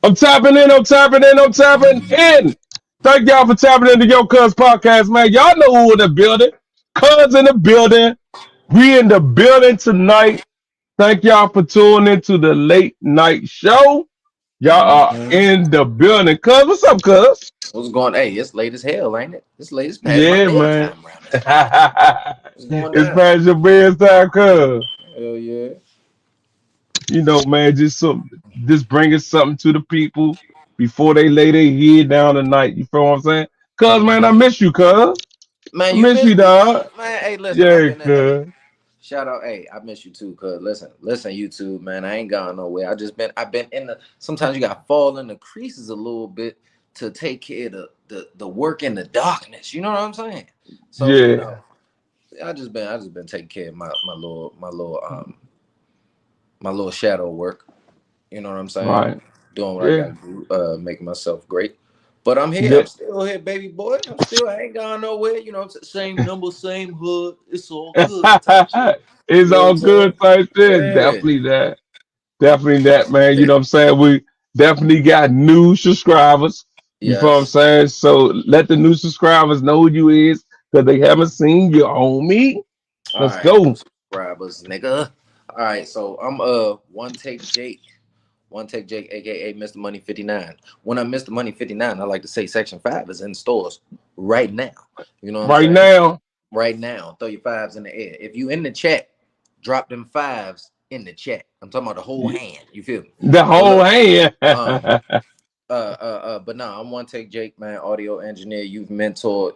I'm tapping in, I'm tapping in, I'm tapping in. Thank y'all for tapping into Yo Cuz podcast, man. Y'all know who in the building. Cuz in the building. We in the building tonight. Thank y'all for tuning into the late night show. Y'all are Mhm. in the building. Cuz, what's up, Cuz? What's going? Hey, it's late as hell, ain't it? It's late. It's past my Yeah, man. bedtime around this motherfucker. What's going It's down? past your bedtime, Cuz. Hell yeah. You know, man, just bringing something to the people before they lay their head down tonight. You feel what I'm saying? Cuz, man, I hmm miss you, cuz. I Man, you miss you, missed me, dog. man. Hey, listen, I've Yeah, been. Hey, cuz. shout out. Hey, I miss you too, cuz. Listen, YouTube, man. I ain't gone nowhere. I've been in the. Sometimes you got to fall in the creases a little bit to take care of the work in the darkness. You know what I'm saying? So Yeah. I just been taking care of my little shadow work. You know what I'm saying? Right. Doing what I Yeah. gotta do, making myself great. But I'm here. Yeah. I'm still here, baby boy. I ain't gone nowhere. You know, same number, same hood. It's all good type shit. It's You know what all I'm saying? good type shit. Yeah. Definitely that. Definitely that, man. You know what I'm saying? We definitely got new subscribers. You feel what I'm Yes. saying? So let the new subscribers know who you is because they haven't seen you on me. All Let's right, new go. subscribers, nigga. All right, so I'm one take Jake. One take Jake, aka Mr. Money 59. When I Mr. Money 59, I like to say Section 5 is in stores right now. You know what I'm Right saying? now, Right now. Throw your fives in the air. If you in the chat, drop them fives in the chat. I'm talking about the whole hand. You feel me? the But whole look, hand. um, but no, I'm one take Jake, man, audio engineer. You've mentored.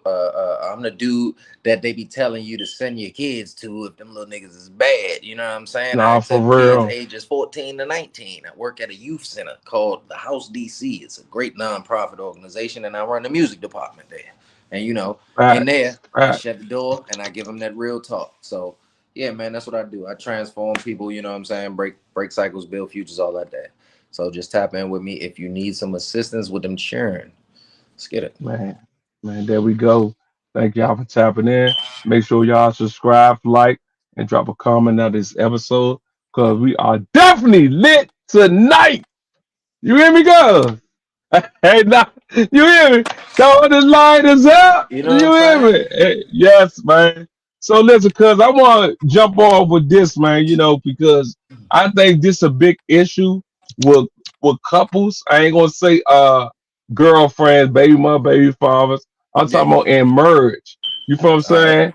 I'm the dude that they be telling you to send your kids to if them little niggas is bad. You know what I'm saying? I Nah, for accept kids real. ages 14 to 19. I work at a youth center called the House DC. It's a great nonprofit organization, and I run the music department there. And in Facts. there, I Facts. shut the door and I give them that real talk. So yeah, man, that's what I do. I transform people. You know what I'm saying? Break cycles, build futures, all that. So just tap in with me if you need some assistance with them churn. Let's get it. Man, man, there we go. Thank y'all for tapping in. Make sure y'all subscribe, like, and drop a comment on this episode because we are definitely lit tonight. You hear me, girl? Hey, now, you hear me? Throwing the lighters up. You know what I'm You hear saying? me? Hey, yes, man. So listen, cuz I want to jump off with this, man, because I think this is a big issue with couples. I ain't gonna say girlfriends, baby mother, baby fathers. I'm Yeah. talking about in marriage. You feel what I'm All right. saying?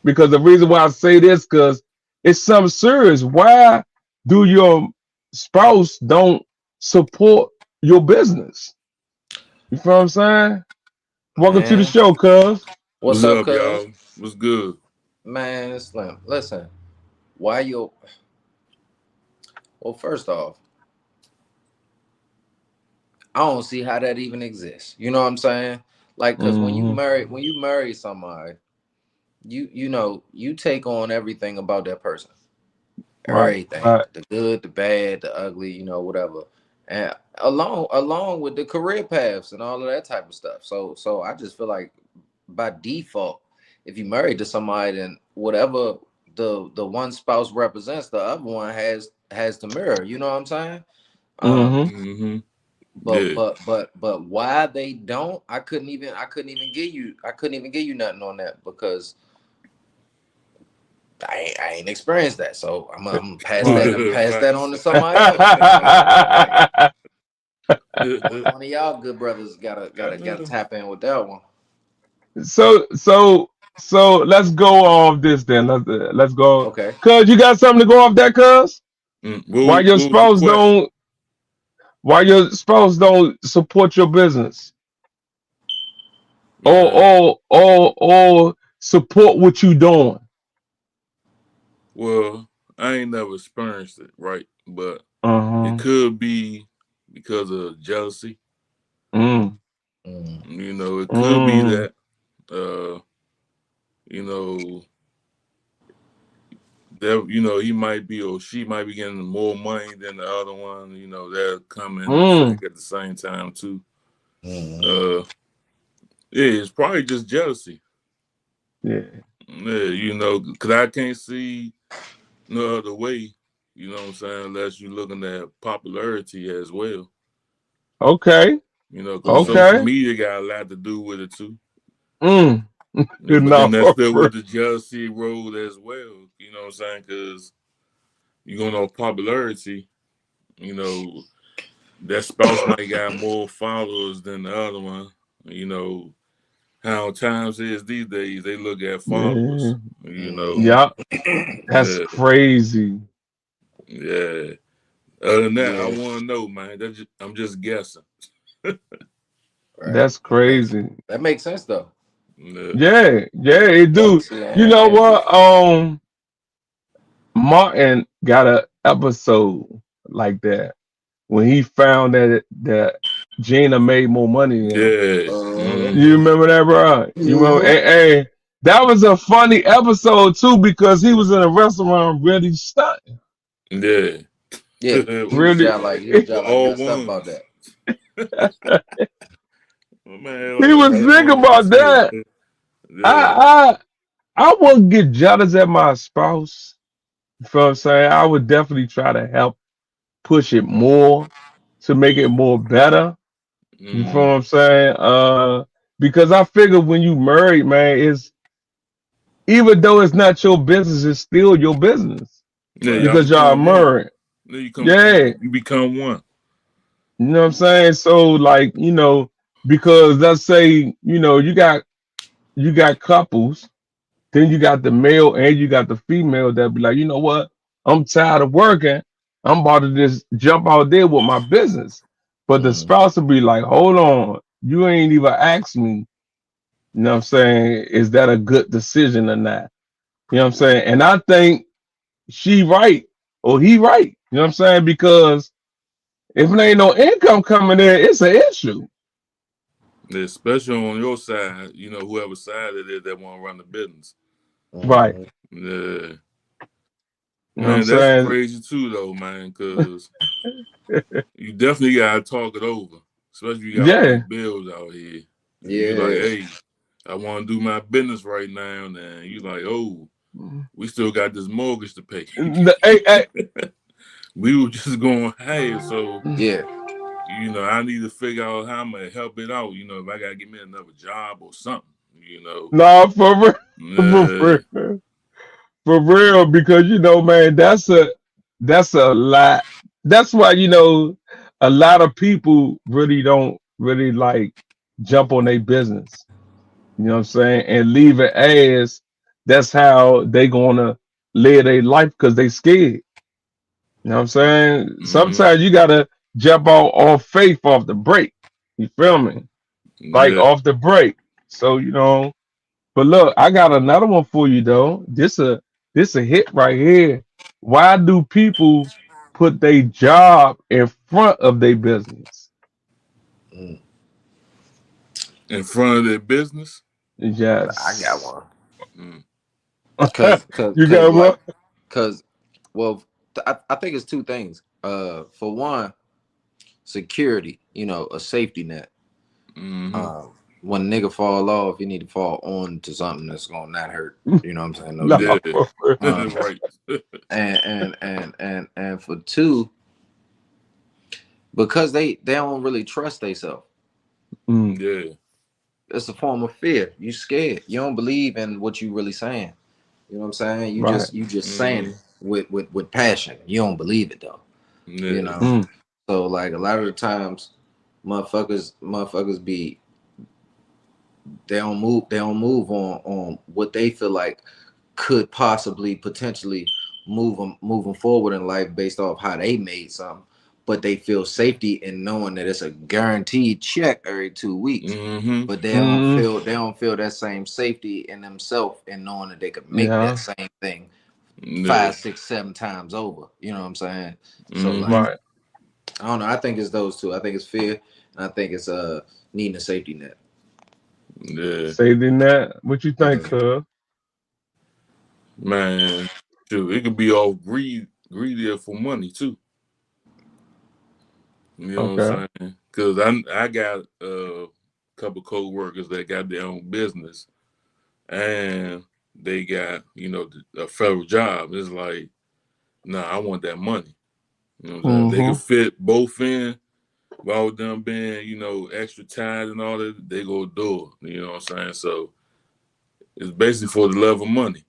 Because the reason why I say this, because it's something serious. Why do your spouse don't support your business? You feel what I'm saying? Welcome to the Man. show, cuz. What's What's up, up, cuz? y'all? What's good? Man, Slim. Listen, why you well, first off, I don't see how that even exists. You know what I'm saying? Like, cause Hmm. when you marry somebody, you take on everything about that person. Right, Everything. right. The good, the bad, the ugly, whatever. And along with the career paths and all of that type of stuff. So I just feel like by default, if you married to somebody, then whatever the one spouse represents, the other one has to mirror. You know what I'm saying? Um, Hmm. Mm-hmm. but Yeah. but why they don't? I couldn't even give you nothing on that because I ain't experienced that. So I'm Right. pass that on to Facts. somebody else. You know what I'm saying? Like one of y'all good brothers gotta tap in with that one. so so so let's go off this then. Let's go. Okay. Cuz you got something to go off that, cuz? Why your What was the spouse question? don't why your spouse don't support your business? Or Man, support what you doing. well, I ain't never experienced it, right? But it Uh-huh. could be because of jealousy. Mm. Mm. It could be Mm. that. Uh, you know, that he might be or she might be getting more money than the other one. That'll come in Mm. effect at the same time too. Mm. Uh, yeah, it's probably just jealousy. Yeah. Yeah, because I can't see no other way, you know what I'm saying, unless you're looking at popularity as well. Okay. You know, because social Okay. media got a lot to do with it too. Mm. But then No, that's still for with the jealousy road as well. You know what I'm saying? Because you're going off popularity. You know, that spouse might got more followers than the other one. You know how times is these days. They look at yeah. followers. You know, Yeah. That's yeah, crazy. yeah. Other than that, I Yeah, want to know, man. I'm just guessing. right. That's crazy. That makes sense though. Yeah, Yeah, yeah, it do. Jealousy You know and what? Martin got a episode like that when he found that Gina made more money than him. yeah. You Mm-hmm. remember that, bro? You remember? Mhm. Hey, that was a funny episode too because he was in a restaurant really stunting. Yeah. Yeah, Really, he was For just like all good stuff about ones. that. Man, he like was Like, thinking ones about as hell. that. Yeah. I wouldn't get jealous at my spouse. You feel what I'm saying? I would definitely try to help push it more to make it more better. You feel what Mm-hmm. I'm saying? Because I figure when you married, man, it's even though it's not your business, it's still your business Yeah, right. y'all because y'all become one. married. Then Yeah, you become one. you know what I'm saying? So like, because let's say, you got couples, then you got the male and you got the female that be like, you know what? I'm tired of working. I'm about to just jump out there with my business. But the Mm. spouse will be like, hold on, you ain't even asked me. You know what I'm saying? Is that a good decision or not? You know what I'm saying? And I think she right or he right. You know what I'm saying? Because if there ain't no income coming in, it's an issue. Especially on your side, you know, whoever side it is that want to run the business. Right. Mhm. Yeah. You know what I'm Man, that's saying? crazy too, though, man, because you definitely got to talk it over. Especially if you got all these Yeah. bills out here. And you like, Yeah. hey, I want to do my business right now. And you like, oh, we still got this mortgage to pay. Hey, hey, We were just going, hey, so, Yeah. you know, I need to figure out how I'm going to help it out. You know, if I got to get me another job or something, you know. no, for real, Yeah. for real. For real, because man, that's a lot. That's why a lot of people really don't really like jump on their business. You know what I'm saying, and leave it as that's how they gonna live their life because they scared. You know what I'm saying? Mm-hmm. Sometimes you gotta jump off faith off the break. You feel me? Like Yeah. off the break. So but look, I got another one for you though. This a hit right here. Why do people put their job in front of their business? Mm. In front of their business. I got Yes. one. Mm. You Cause got like, what? cause, well, I think it's two things. For one, security. You know, a safety net. Mm-hmm. Um, when a nigga fall off, you need to fall on to something that's gonna not hurt. You know what I'm saying? No No. dick. Yeah. Um, Right. and for two, because they don't really trust themselves. Mm, Yeah. It's a form of fear. You scared. You don't believe in what you really saying. You know what I'm saying? right. You just saying Mm-hmm. it with passion. You don't believe it though. You Yeah. know. Mm, So like a lot of the times, motherfuckers be they don't move on what they feel like could possibly potentially moving forward in life based off how they made something, but they feel safety in knowing that it's a guaranteed check every 2 weeks. Mm-hmm. But mm, they don't feel that same safety in themselves and knowing that they could make that yeah. same thing Yeah. 5, 6, 7 times over. You know what I'm saying? So like Mm-hmm. Right. I don't know. I think it's those two. I think it's fear and I think it's needing a safety net. Yeah. Say than that. What you think, Mhm. cuz? Man. Shoot, it could be all greedier for money too. You know what Okay. I'm saying? Because I got a couple co-workers that got their own business and they got, you know, a federal job. It's like, nah, I want that money. You know what I'm saying? If they Mm-hmm. could fit both in, without them being, you know, extra tired and all that, they go do it. You know what I'm saying? So it's basically for the love of money.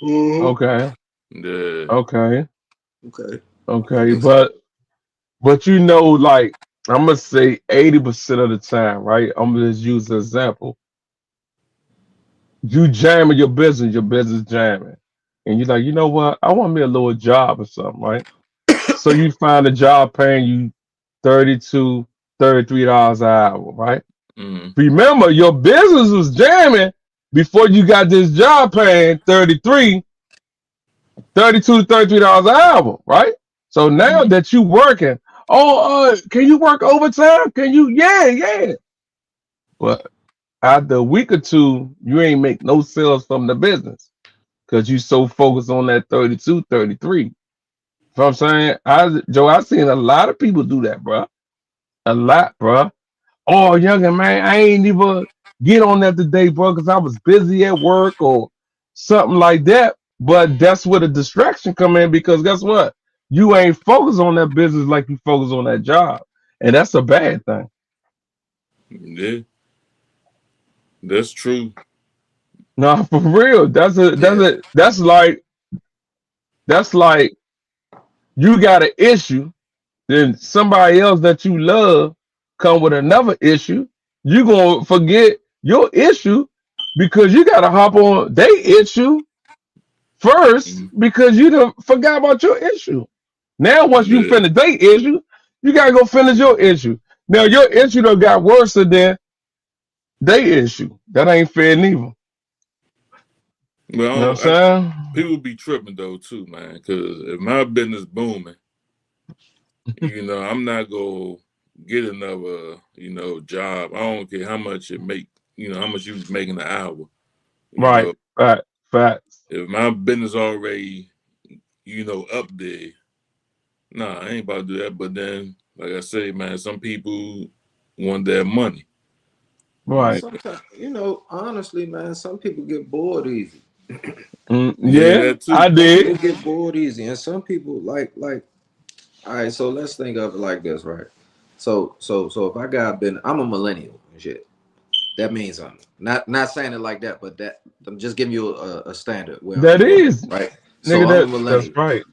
Mm-hmm. Okay, Yeah. okay, Okay. That okay. makes sense. But you know, like I'm gonna say 80% of the time, right? I'm gonna just use an example. You jamming your business jamming, and you're like, you know what? I want me a little job or something, right? So you find a job paying you 32, $33 an hour, right? Mm-hmm. Remember, your business was jamming before you got this job paying 33, 32 to $33 an hour, right? So now Mm-hmm. that you working, can you work overtime? Can you? Yeah, yeah. But after a week or two, you ain't make no sales from the business because you so focused on that 32, 33. You know what I'm saying? Joe, I've seen a lot of people do that, bro. A lot, bro. Oh, younger man, I ain't even get on that today, bro, because I was busy at work or something like that. But that's where the distraction come in because guess what? You ain't focused on that business like you focus on that job, and that's a bad thing. Yeah, that's true. No, for real. Yeah. That's like you got an issue, then somebody else that you love come with another issue. You gonna forget your issue because you gotta hop on their issue first Mm-hmm. because you done forgot about your issue. Now once you Yeah. finish their issue, you gotta go finish your issue. Now your issue done got worse than their issue. That ain't fair neither. You know Well, what I'm people be tripping though too, man. Because if my business booming, saying? you know, I'm not gonna get another, you know, job. I don't care how much it make. You know, how much you making an hour. You Right, know, right, facts. if my business already, you know, up there, nah, I ain't about to do that. But then, like I say, man, some people want that money. Right. Sometimes, honestly, man, some people get bored easy. Yeah, Yeah, that I too. Some did. people get bored easy, and some people like. All right, so let's think of it like this, right? So if I got been, I'm a millennial and shit. That means something. Not saying it like that, but that I'm just giving you a standard where I'm That from, is, right? So nigga. I'm a That's millennial. right.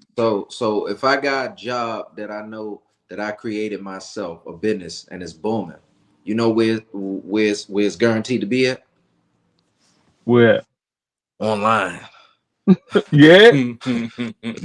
So if I got a job that I know that I created myself, a business, and it's booming, you know where it's guaranteed to be at? Where? Online. Yeah,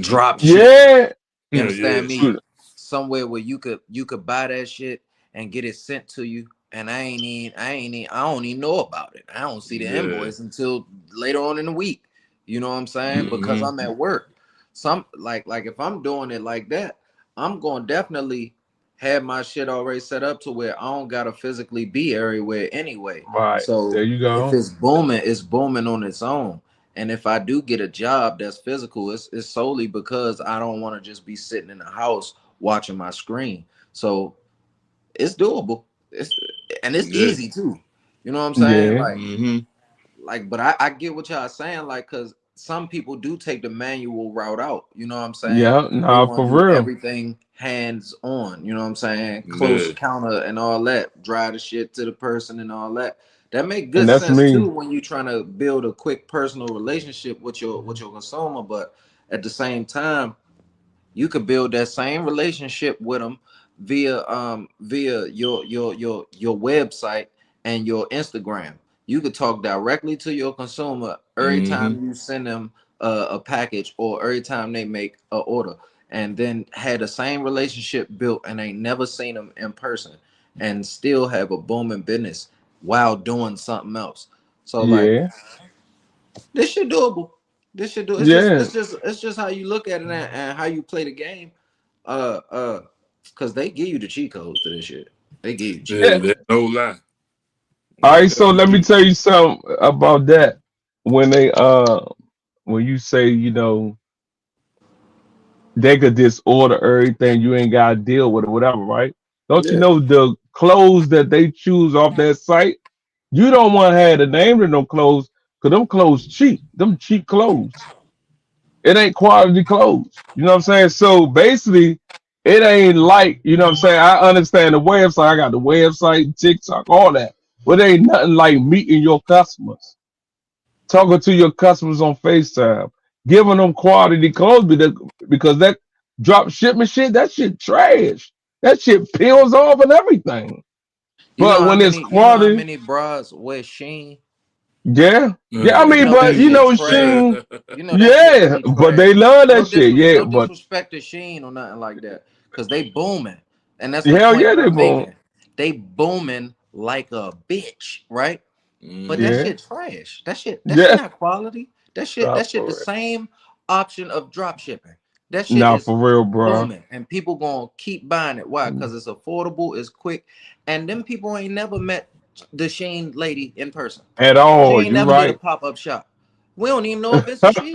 Drop shipping. yeah. You understand Yeah. me? Somewhere where you could buy that shit and get it sent to you. And I don't even know about it. I don't see the Yeah. invoice until later on in the week. You know what I'm saying? Because Mm-hmm. I'm at work. Some like if I'm doing it like that, I'm gonna definitely have my shit already set up to where I don't gotta physically be everywhere anyway. Right. So There you if go. it's booming on its own. And if I do get a job that's physical, it's solely because I don't want to just be sitting in the house watching my screen. So it's doable. It's Yeah. easy too. You know what I'm saying? Yeah. Mm-hmm. But I get what y'all saying, like, cause some people do take the manual route out. You know what I'm saying? Yeah. They Nah, want for to do real. everything hands on. You know what I'm saying? Close Yeah. counter and all that. Drive the shit to the person and all that. That make And good that's sense me. too when you're trying to build a quick personal relationship with your consumer. But at the same time, you could build that same relationship with them via your website and your Instagram. You could talk directly to your consumer every Mm-hmm. time you send them a package or every time they make a order, and then had the same relationship built and ain't never seen them in person and still have a booming business while doing something else. So like Yeah. this shit doable. This shit do. Yeah. It's just how you look at it and how you play the game. Uh, uh, because they give you the cheat codes to this shit. They give you cheat Yeah, Yeah. codes. that's no lie. All They right. So let me definitely tell you something about that. When they when you say they could just order everything, you ain't gotta deal with it, whatever, right? Don't you Yeah. know the clothes that they choose off that site? You don't want to have the name of them clothes because them clothes cheap. Them cheap clothes. It ain't quality clothes. You know what I'm saying? So basically, it ain't like, you know what I'm saying? I understand the website. I got the website, TikTok, all that. But it ain't nothing like meeting your customers, talking to your customers on FaceTime, giving them quality clothes because that drop shipment shit, that shit trash. That shit peels off and everything. But when it's You know how quality, many bras wear Sheen? yeah. Yeah, I You mean, know but that you shit know, trash. Sheen, You know that shit yeah, really but they trash. love that No shit, yeah. no But disrespect to Sheen or nothing like that, cause they booming, and that's the hell point yeah, that they I'm won't. making. They booming like a bitch, right? But that Yeah, shit trash. That shit yeah. not quality. Nah, That shit for the real. same option of drop shipping. That shit Nah, is for real, bro. booming, and people gonna keep buying it. Why? Because it's affordable, it's quick, and them people ain't never met the Sheen lady in person. At She all, ain't you never did a right. pop-up shop. We don't even know if it's a she.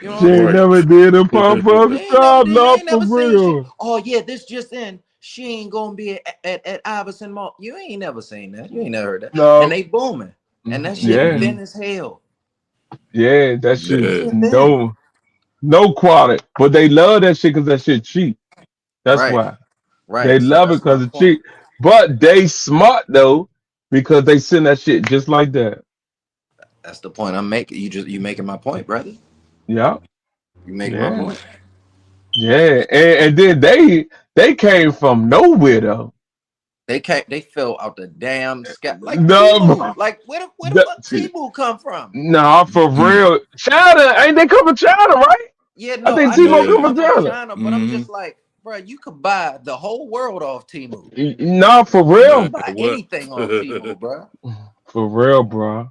You know what She I'm ain't saying? Right. never did a pop up They ain't never shop, did. They not ain't for never seen she. real. Oh yeah, this just in. She ain't gonna be at Iverson Mall. You ain't never seen that. You ain't never heard that. And No, they booming. And that shit yeah, Mm-hmm. thin as hell. yeah, that shit That Yeah. shit thin. no quality, but they love that shit because that shit cheap. That's Right. why they Right. So love it that's my because it's point. cheap. But they smart though because they send that shit just like that. That's the point I'm making. You making my point, brother. Yeah, You making my yeah, point. yeah, and then they came from nowhere though. They fell out the damn sky. Like No, Timu. Like where the bro, fuck Timu come from? nah, for Mm-hmm. real. China, ain't they come from China, right? Yeah, I no, think I know Timo they Yeah. come from come from China. China, but I'm Mm-hmm. just like, bro, you could buy the whole world off Timu. Nah, for You could real. Man, buy what? anything off Timu, bro. For real, bro.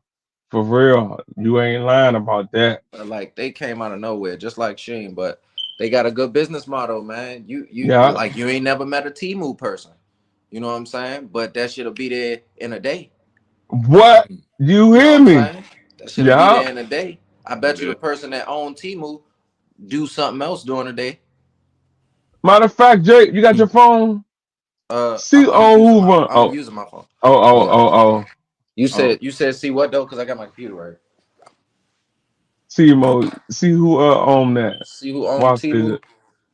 For real. You ain't lying about that. Like they came out of nowhere, just like Sheen, but they got a good business model, man. Yeah. You ain't never met a Timu person. You know what I'm saying? But that shit'll be there in a day. What? You You know hear what I'm me? saying? That shit'll be Yeah. there in a day. I bet you Yeah. the person that owned Timu do something else during the day. Matter of fact, Jake, you got your phone? See who run. I'm Oh, using my phone. oh, oh, Hold up. oh, oh. You said see what though? Because I got my computer right. See Mo. See who own that. See who owned Watch Timu? this.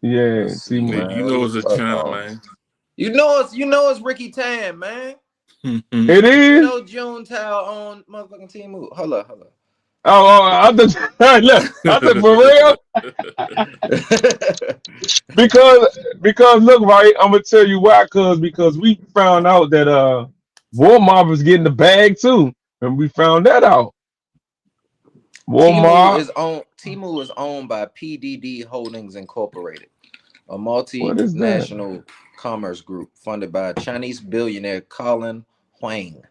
Yeah, Let's see, Timo. man. You Who know the it's a fuck China owns? man. You know it's Ricky Tan, man. It You is? know June Tao on motherfucking Timu. Hold up. Oh, I thought, look, I said for real? Because look, right, I'm gonna tell you why, because we found out that Walmart was getting the bag too. And we found that out. Walmart, Timu is owned by PDD Holdings Incorporated, a what is that? multinational commerce group funded by Chinese billionaire Colin Huang.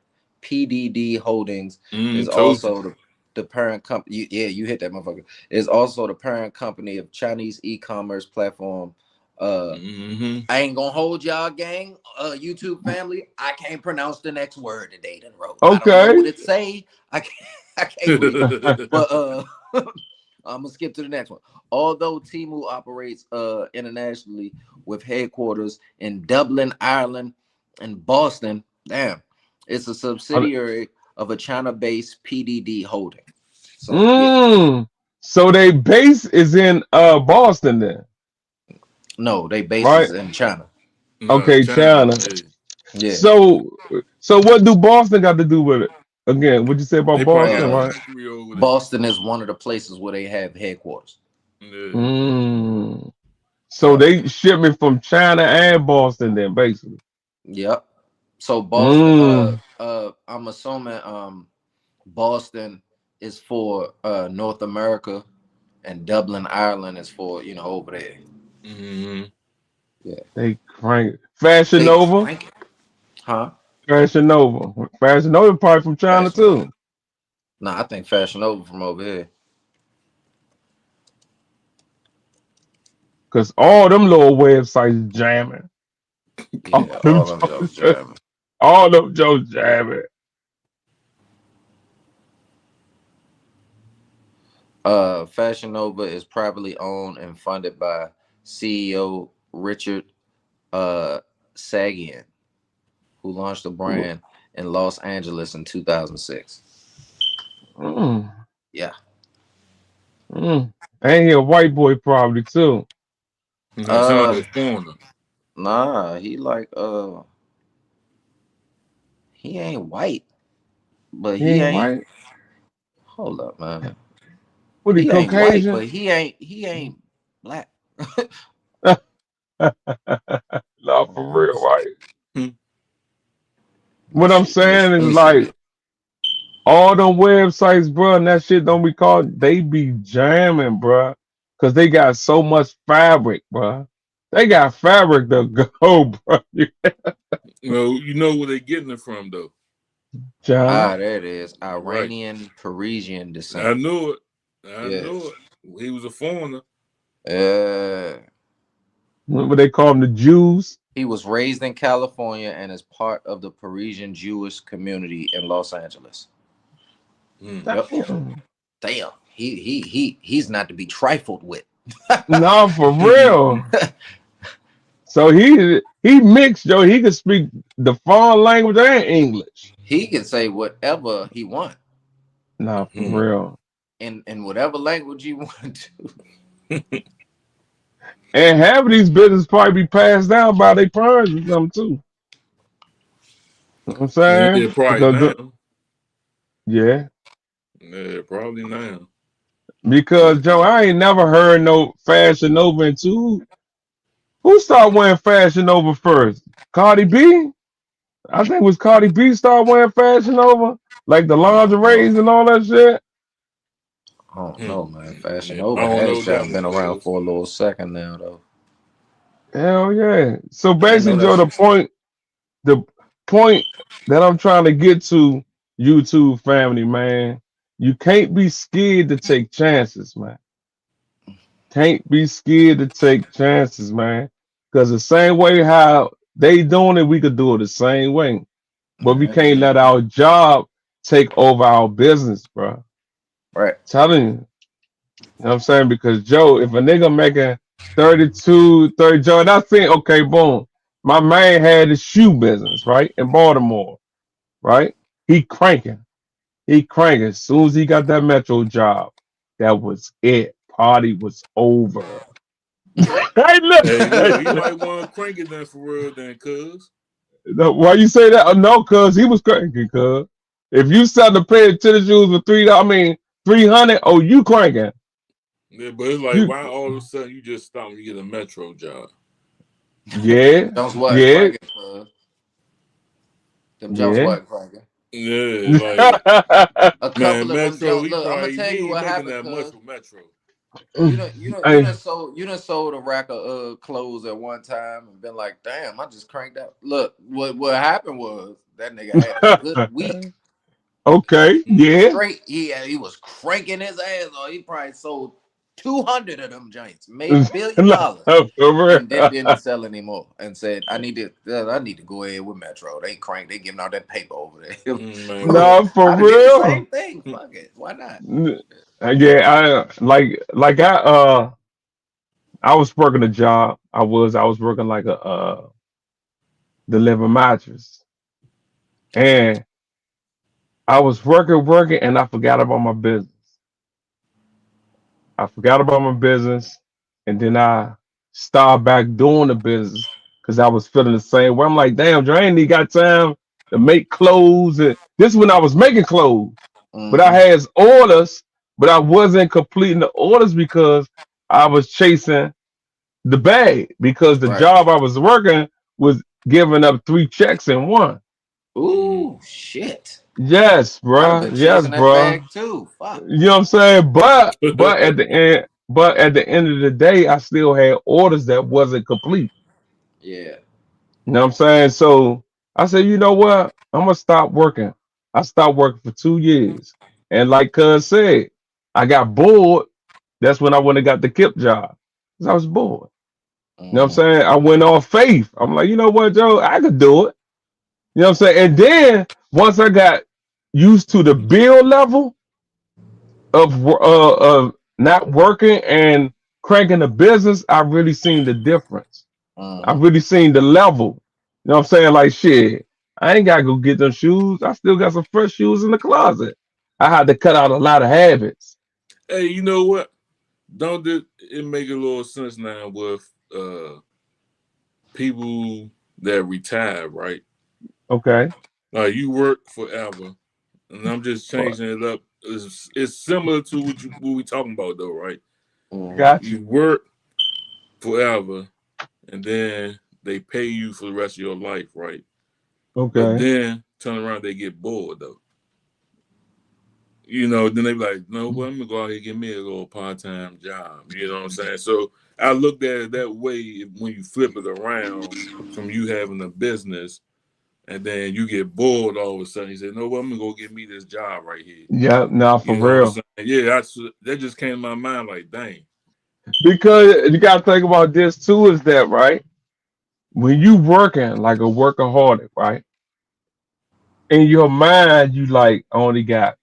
PDD Holdings is Told you. also the parent company. Yeah, you hit that motherfucker. Is also the parent company of Chinese e-commerce platform. Mm-hmm. I ain't gonna hold y'all, gang. YouTube family. I can't pronounce the next word today. Done wrote. I don't know Okay. what it say. I can't. I can't read it. But I'm gonna skip to the next one. Although Timu operates internationally with headquarters in Dublin, Ireland, and Boston, damn, it's a subsidiary of a China-based PDD holding. So yeah, Mm. So they base is in Boston then, no, they right? bases in China. No, Okay, China. China. Yeah. Yeah. So so what do Boston got to do with it? Again, what you say about They probably got Boston, a Uh, right? factory over there. Boston is one of the places where they have headquarters. Yeah. Mm. So Yep. they ship me from China and Boston then, basically. Yep. So Boston, Mm. I'm assuming Boston is for North America and Dublin, Ireland is for, over there. Mm-hmm. Yeah. They crank Fashion They Nova. crank it. Huh? Fashion Nova. Fashion Nova probably from China Fashion Nova. too. Nah, I think Fashion Nova from over here. Cause all them little websites jamming. All Yeah, them all them Joe's jokes, jamming. all them jokes jamming. Fashion Nova is privately owned and funded by CEO Richard uh Sagian, who launched the brand in Los Angeles in 2006. Mm. Yeah. Mm. And he a white boy probably too. No, sound like Uh, a foreigner. Nah, he like he ain't white, but He he ain't ain't. white. Hold up, man. What he He ain't white, Caucasian? but he ain't black. No, for real, right? Hmm. What I'm saying Let is me see. like all them websites, bro, and that shit don't be called. They be jamming, bro, because they got so much fabric, bro. They got fabric to go, bro. You know where they getting it from though. China. Ah, there it is. Right. Iranian Parisian I descent. knew it. I Yeah. knew it. He was a foreigner. Uh, What they call them, the Jews. he was raised in California and is part of the Parisian Jewish community in Los Angeles. Hmm. Yep. Damn. Damn. He's not to be trifled with. No, for real. So he mixed, yo. He could speak the foreign language and English. He can say whatever he want Nah, for Hmm. real. in whatever language he want to. And half of these businesses probably be passed down by their parents or something too. You know what I'm Yeah, saying? probably now. Yeah, Yeah, probably now. because Joe, I ain't never heard no Fashion Nova into who started wearing Fashion Nova first? Cardi B? I think it was Cardi B started wearing Fashion Nova, like the I don't know. lingeries and all that shit. I don't Hmm. know, man. Fashion Yeah, I Nova don't had know his that job one, been around cuz. for a little second now, though. Hell yeah. So I ain't know basically, that Joe, shit. the point that I'm trying to get to, YouTube family, man, you can't be scared to take chances, man. Can't be scared to take chances, man. Because the same way how they doing it, we could do it the same way. But we Heck can't yeah. let our job take over our business, bro. Right. Telling you. You know what I'm saying? Because Joe, if a nigga making 32, 30, Joe, and I think, okay, boom. My man had a shoe business, right? In Baltimore, right? He cranking. He cranking. As soon as he got that Metro job, that was it. Party was over. Hey, look. Hey, look, he might want to crank it then for real then, cuz. No, why you say that? Oh, no, cuz he was cranking, cuz. If you sell the pair of tennis shoes for $3, I mean 300, oh, you cranking. Yeah, but it's like, You, why all of a sudden you just stop when you get a Metro job? yeah, Jumps wasn't yeah, cranking, cuz. Them jumps yeah. wasn't cranking. Yeah, like, A couple man, of them Metro, jump. Look, I'm gonna tell he you ain't what making happened, that much cuz. with Metro. Hey, You done sold a rack of clothes at one time and been like, damn, I just cranked out. Look, what happened was that nigga had a good week okay, yeah. straight. He was cranking his ass off. He probably sold 200 of them joints, made $1 billion, For and then didn't sell anymore. And said, I need to go ahead with Metro. They crank. They giving out that paper over there. Man, Look, No, for I did the real. same thing. Fuck it. Why not? Yeah, I was working a job. I was working like a deliver mattress. And I was working, and I forgot about my business. I forgot about my business, and then I started back doing the business because I was feeling the same way. I'm like, damn, Joe, I ain't even got time to make clothes. And this is when I was making clothes, but I Mm-hmm. had orders, but I wasn't completing the orders because I was chasing the bag because the Right. job I was working was giving up 3 checks in one. Ooh, shit. Yes, I'd have bruh. been Yes, chasing that bruh. bag too. Fuck. You know what I'm saying? But at the end of the day, I still had orders that wasn't complete. Yeah. You know what I'm saying? So I said, you know what? I'm gonna stop working. I stopped working for 2 years. And like Cuz said, I got bored. That's when I went and got the KIP job. Because I was bored. You know what I'm Mm-hmm. saying? I went on faith. I'm like, you know what, Joe? I could do it. You know what I'm saying? And then once I got used to the bill level of not working and cranking the business, I really seen the difference. I Mm-hmm. really seen the level. You know what I'm saying? Like shit, I ain't gotta go get them shoes. I still got some fresh shoes in the closet. I had to cut out a lot of habits. hey, you know what? Don't it make a little sense now with people that retire, right? Okay. Like you work forever, and I'm just Well, changing it up. It's similar to what we talking about though, right? Mhm. got You you. work forever, and then they pay you for the rest of your life, right? But Okay. then turn around, they get bored though. Then they be like, no, well, I'm gonna go out here and get me a little part-time job. You know what I'm saying? So I looked at it that way when you flip it around from you having a business and then you get bored all of a sudden. You say, no, well, I'm gonna go get me this job right here. Yeah, now for You know what I'm real. saying? Yeah, that just came to my mind like, dang. Because you gotta think about this too, is that right? When you working like a workaholic, right? In your mind, you like only got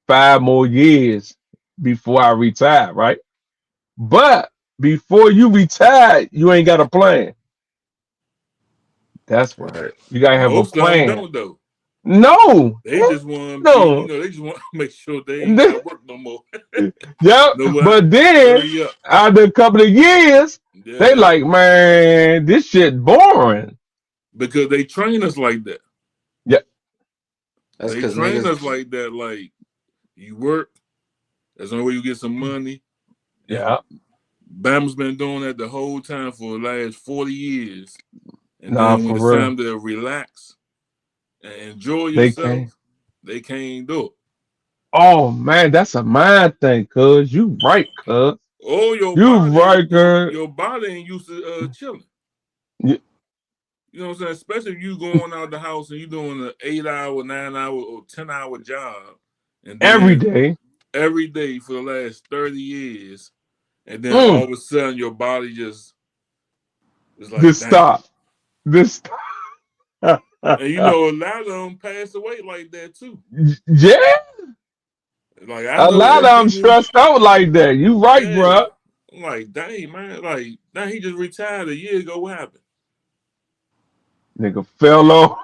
5 more years before I retire, right? But before you retire, you ain't got a plan. That's right. Right. You gotta have a Most of them plan. don't though. No, They just want to be, no. they just want to make sure they ain't got to work no more. Yep. No, what? But then Hurry up. after a couple of years, they Yeah. like, man, this shit boring. Because they train us like that. Yeah, That's They because train us niggas. like that. Like, you work, that's the only way you get some money. And yeah. Bama's been doing that the whole time for the last 40 years. And Nah, then when for it's real. time to relax and enjoy They can't. yourself, they can't do it. Oh man, that's a mind thing, cuz. You right, cuz. Oh, You right, cuz. your body ain't used to chilling. Y- You know what I'm saying? Especially if you going out the house and you doing an 8 hour, 9 hour, or 10 hour job, and Every then day. every day for the last 30 years, and then all Mm, of a sudden your body just is like, this dang. stop. This stop. And a lot of them pass away like that too. Yeah, Like I a know lot of some them people, stressed out like that. You right, yeah. bro. I'm like, dang man, like now he just retired a year ago. What happened? Nigga fell off.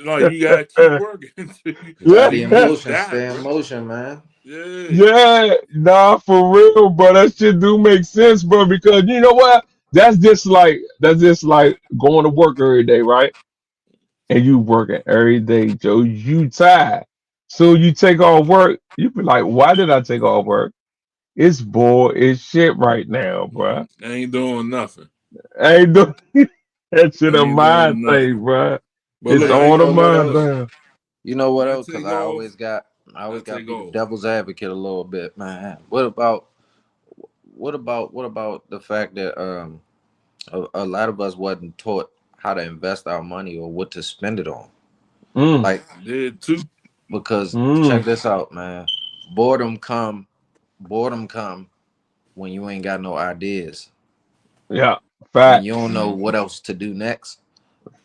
Like you gotta keep working Yeah. until Body in you motion, die, stay in bro. motion, man. Yeah. Yeah, nah, for real, bro. That shit do make sense, bro. Because you know what? That's just like going to work every day, right? And you working every day, Joe. You tired, so you take off work. You be like, why did I take off work? It's bored. It's shit right now, bro. Ain't doing nothing. I ain't doing that shit a Ain't mind doing thing, nothing. bro. But It's look, Man, I you ain't all the know gonna what lie mind else? though. thing. You know what When I else? Because take I off, always got, I I always got to take be the off. devil's advocate a little bit, man. What about the fact that a lot of us wasn't taught how to invest our money or what to spend it on? Mm, Like, Did too. because check mm, this out, man. Boredom come, boredom come when you ain't got no ideas, yeah, when you facts, don't know what else to do next.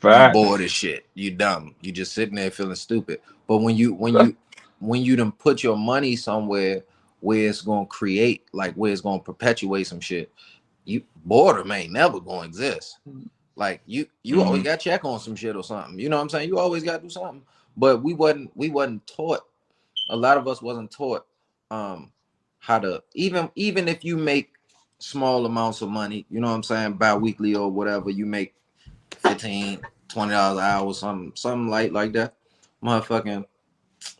You bored facts. as shit. You dumb. You just sitting there feeling stupid. But when you done put your money somewhere where it's gonna create, like where it's gonna perpetuate some shit, you boredom ain't never gonna exist. Like you always Mm-hmm. got to check on some shit or something. You know what I'm saying? You always got to do something. But we wasn't taught. A lot of us wasn't taught um how to, even if you make small amounts of money, you know what I'm saying, bi-weekly or whatever, you make 15 $20 an hour, something like that. Motherfucking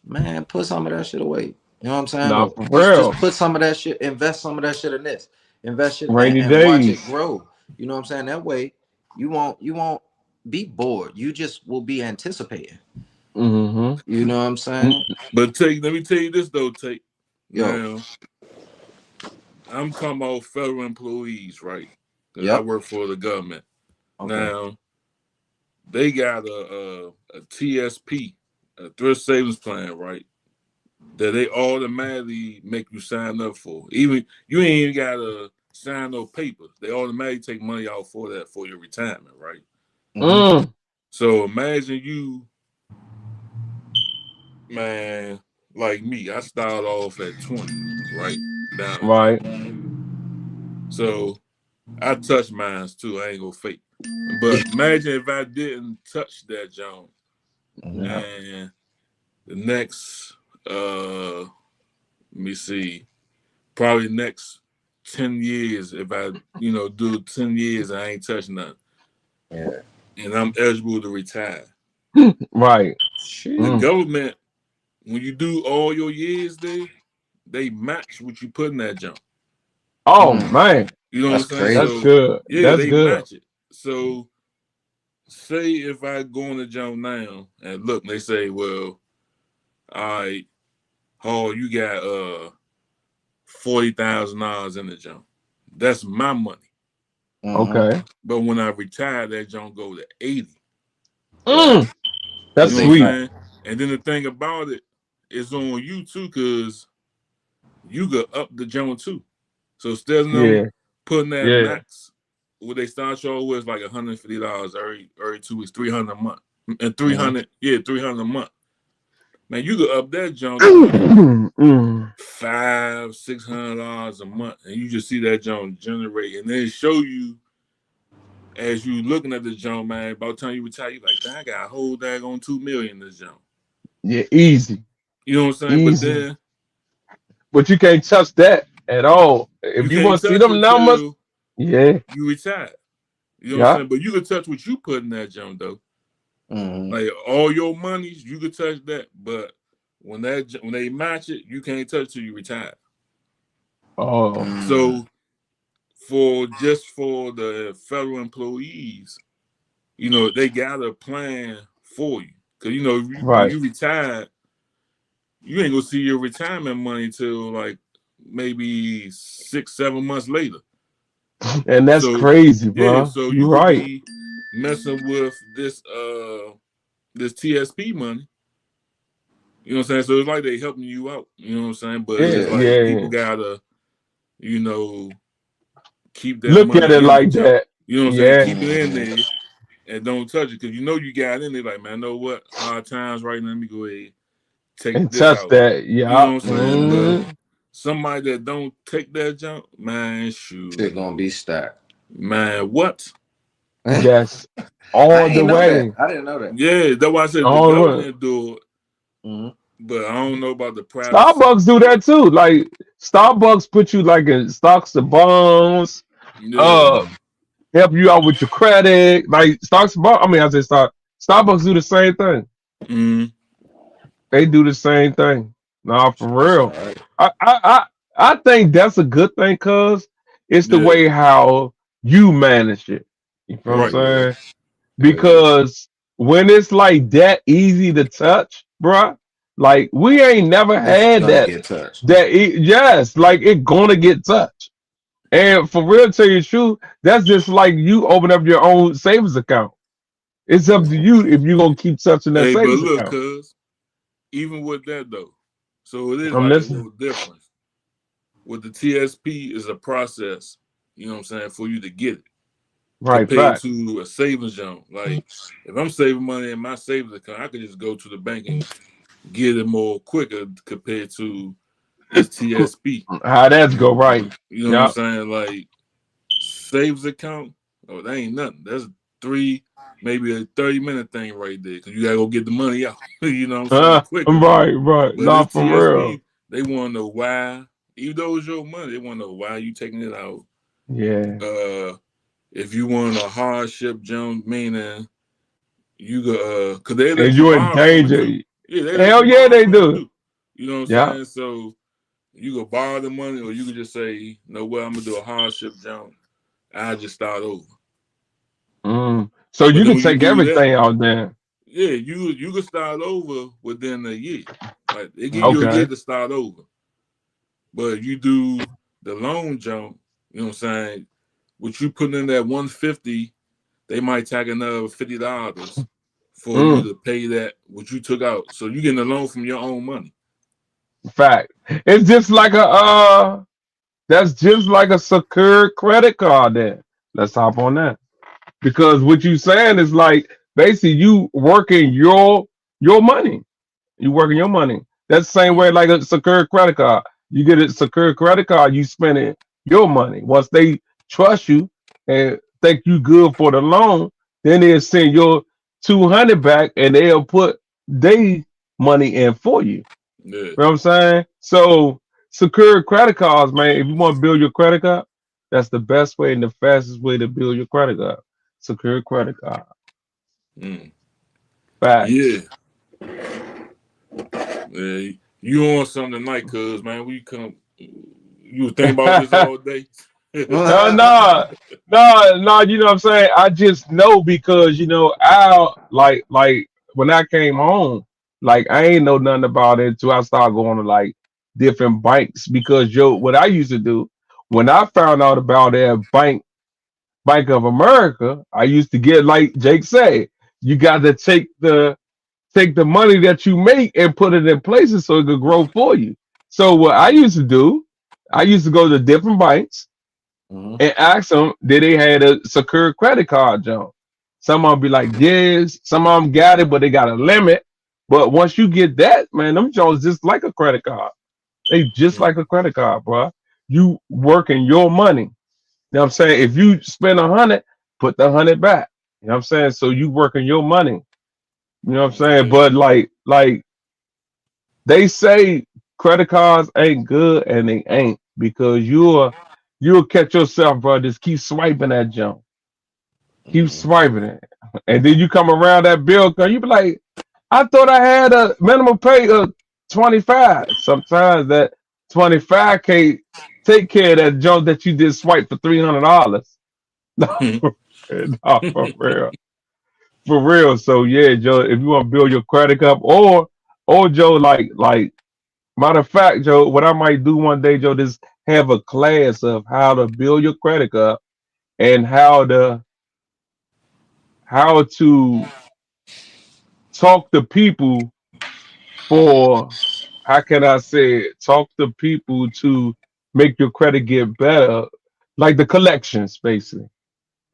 man, put some of that shit away. You know what I'm saying? Nah, Or for just real. put some of that shit, invest some of that shit in this, invest shit and, Rainy and watch it days. grow. You know what I'm saying? That way, you won't be bored. You just will be anticipating. Mm-hmm. You know what I'm saying? But let me tell you this though, Tate. Yo, Now, I'm talking about federal employees, right? Because I yep. work for the government. Okay. Now, they got a TSP, a thrift savings plan, right? That they automatically make you sign up for. Even you ain't even gotta sign no papers. They automatically take money out for that for your retirement, right? Mm-hmm. Mm, So imagine you, man, like me. I started off at 20, right? Down the right. drain. So I touched mines too. I ain't gonna fake. But imagine if I didn't touch that Jones Mm-hmm. Yeah. and the next let me see, probably next 10 years, if I do 10 years I ain't touched nothing. Yeah. and I'm eligible to retire. Right. Shit. The Mm. government, when you do all your years there, they match what you put in that jump. Oh Mm. man, You know what I'm That's saying? that's crazy. So good. yeah, That's they good. match it. So say if I go on the jump now and look, they say, well, all right, Hall, you got $40,000 in the jump. That's my money. Mm-hmm. Okay. But when I retire, that jump go to 80. Yeah. Mm. You That's know what I'm Big sweet. fact. saying? And then the thing about it is on you too, cause you could up the jump too. So instead of them Yeah. putting that Yeah. max, what they start show was like $150 every 2 weeks, 300 a month. And Mm-hmm. 300, yeah, 300 a month. Man, you could up that jump to Mm. $500-600 a month, and you just see that jump generate, and then show you as you looking at the jump, man. By the time you retire, you like, dang, I got a whole daggone 2 million in this jump. Yeah. Easy. You know what I'm saying? But Easy. then But you can't touch that at all. you If you can't want to see touch them it numbers, till yeah. you retire. You know what I'm Yeah. saying? But you can touch what you put in that jump though. Mm-hmm. Like all your monies, you can touch that. But when they match it, you can't touch till you retire. Oh. Mm. So for the federal employees, they got a plan for you. Cause when Right. you retire, you ain't gonna see your retirement money till like maybe 6-7 months later. And that's So crazy, yeah, bro. so You you could right. be messing with this TSP money. You know what I'm saying? So it's like they helping you out. You know what I'm saying? But it's Yeah. like Yeah. people gotta, you know, keep that Look at it money in the like jump. that. You know what I'm saying? Yeah. Keep it in Mm-hmm. there and don't touch it because you got in there. Like, man, know what? Hard times right now. Let me go ahead take And this touch out. that. You know Yeah. what I'm saying? But Mm. somebody that don't take that jump, man, shoot, Shit gonna be stacked. man, what? I Yes. All the ain't know that. way. I didn't know that. Yeah, that's why I said the All the way. government do it, Mm-hmm. but I don't know about the private sector. Starbucks do that too. Like Starbucks put you like in stocks and bonds, Yeah. uh, help you out with your credit. Like stocks and bonds. I mean, I say Starbucks do the same thing. Mm, They do the same thing. Nah, for That's all real. right. I think that's a good thing, cause it's the yeah. way how you manage it. You know what I'm Right. Yeah. saying? Hell yeah. Because when it's like that easy to touch, bruh, like we ain't never It's had gonna that. get touched. Yes, like it gonna get touched. And for real, to tell you the truth, that's just like you open up your own savings account. It's up to you if you're gonna keep touching that Hey, but savings look, account. cuz even with that though, so it is I'm like a listening. little difference. With the TSP is a process, you know what I'm saying, for you to get it. Right, Compared fact. to a savings account. Like if I'm saving money in my savings account, I could just go to the bank and get it more quicker compared to this TSP. How that's go right. You know what I'm Yeah. saying? Like savings account, oh, that ain't nothing. That's maybe a 30-minute thing right there. Cause you gotta go get the money out. You know what I'm saying? Quicker. Right. But this Not for real. TSP, they wanna know why, even though it's your money, they wanna know why you taking it out. Yeah. If you want a hardship jump, meaning you go cause they And let you you in borrow from it danger. too. Yeah, they let you Hell yeah, borrow they from it do. too. You know what I'm Yeah. saying? So you can borrow the money, or you can just say, you know what, I'm gonna do a hardship jump. I just start over. So But you then can when you take do that, everything out there. yeah, you can start over within a year. Like they give you a Mm-hmm. year Okay. to start over. But you do the loan jump, you know what I'm saying? What you put in that 150, they might tag another $50 for you Mm. to pay that what you took out. So you getting a loan from your own money. Fact. It's just like that's just like a secured credit card then. Let's hop on that. Because what you saying is like basically you working your money. You working your money. That's the same way like a secured credit card. You get a secured credit card, you spending your money. Once they trust you and think you good for the loan, then they'll send your 200 back and they'll put their money in for you. Yeah. You know what I'm saying? So secured credit cards, man, if you want to build your credit card, that's the best way and the fastest way to build your credit card. secure credit card. Mm. Facts. Yeah. You on something tonight, cuz, man. We come. You was thinking about this all day. No, no, no. You know what I'm saying? I just know because I like when I came home, like I ain't know nothing about it until I started going to like different banks because what I used to do when I found out about that Bank of America, I used to get like Jake said, you got to take the money that you make and put it in places so it could grow for you. So what I used to do, I used to go to different banks Mhm. and ask them, did they had a secure credit card, John? Some of them be like, yes. Some of them got it, but they got a limit. But once you get that, man, them Jones just like a credit card. They just like a credit card, bro. You working your money. You know what I'm saying? If you spend 100, put the 100 back. You know what I'm saying? So you working your money. You know what I'm saying? Yeah. But like they say credit cards ain't good and they ain't because you'll catch yourself, bro. Just keep swiping that junk. Keep swiping it. And then you come around that bill, you be like, I thought I had a minimum pay of 25. Sometimes that 25 can't take care of that junk that you just swiped for $300. No, for real. For real. So yeah, Joe, if you want to build your credit up or Joe, like matter of fact, Joe, what I might do one day, Joe, is have a class of how to build your credit up and how to talk to people for how can I say it? Talk to people to make your credit get better, like the collections, basically.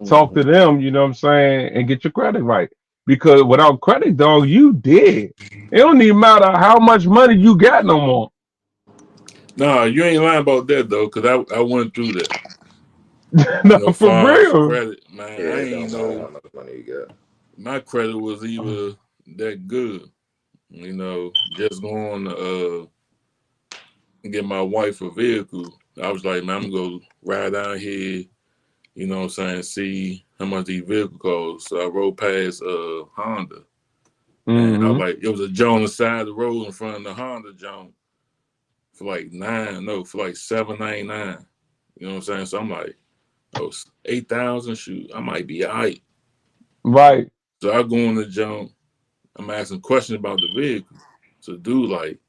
Talk to them, you know what I'm saying, and get your credit right. Because without credit, dog, you dead. It don't even matter how much money you got no more. Nah, you ain't lying about that though, cause I went through that. No, for Far as real. credit, man, Yeah, I it ain't don't matter how know much money you got. my credit was even that good. Just going to get my wife a vehicle. I was like, man, I'm gonna go ride down here. You know what I'm saying? See how much these vehicles cost. So I rode past Honda, and I was Mm-hmm. like, it was a Joe on the side of the road in front of the Honda Joe for like $7.99. You know what I'm saying? So I'm like, oh, 8,000. Shoot, I might be all right. Right. So I go on the jump. I'm asking questions about the vehicle. So dude, like,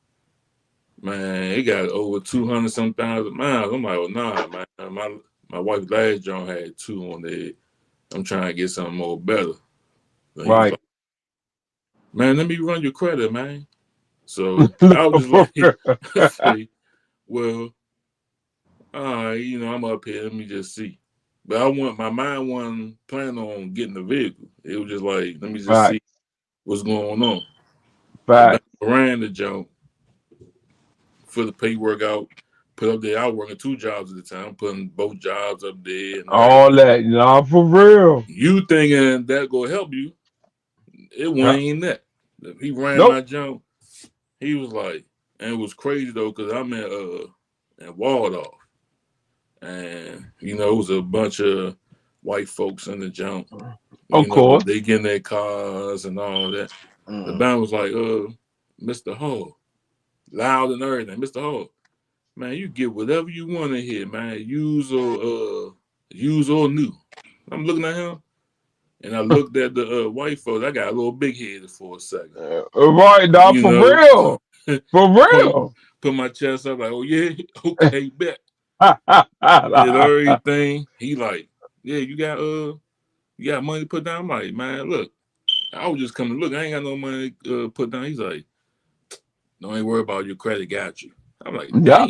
man, it got over 200 some thousand miles. I'm like, well, nah, man. My wife's last joint had 2 on there. I'm trying to get something more better. So he was Right. like, man, let me run your credit, man. So I was just For like, real. I say, well, all right, I'm up here. Let me just see. But my mind wasn't planning on getting the vehicle. It was just like, let me just Right. see what's going on. So then Right. I ran the jump, fill the paperwork out, put up there. I was working 2 jobs at the time, putting both jobs up there and All everything. that, for real. You thinking that gonna help you? It Yeah. wasn't that. He ran Nope. my jump. He was like, and it was crazy though, cause I'm in Waldorf, and it was a bunch of white folks in the jump. Of course. They get in their cars and all that. The band was like, Mr. Hall, loud and everything. Mr. Hall, man, you get whatever you want in here, man. Use or new. I'm looking at him, and I looked at the white folks. I got a little big headed for a second, Right, dog, you for know. real. For Point, real. put my chest up like, oh yeah, okay, bet. Did everything. He like, yeah, you got money to put down. I'm like, man, look, I was just coming to look. I ain't got no money put down. He's like, don't ain't worry about your credit got you. I'm like, Yeah.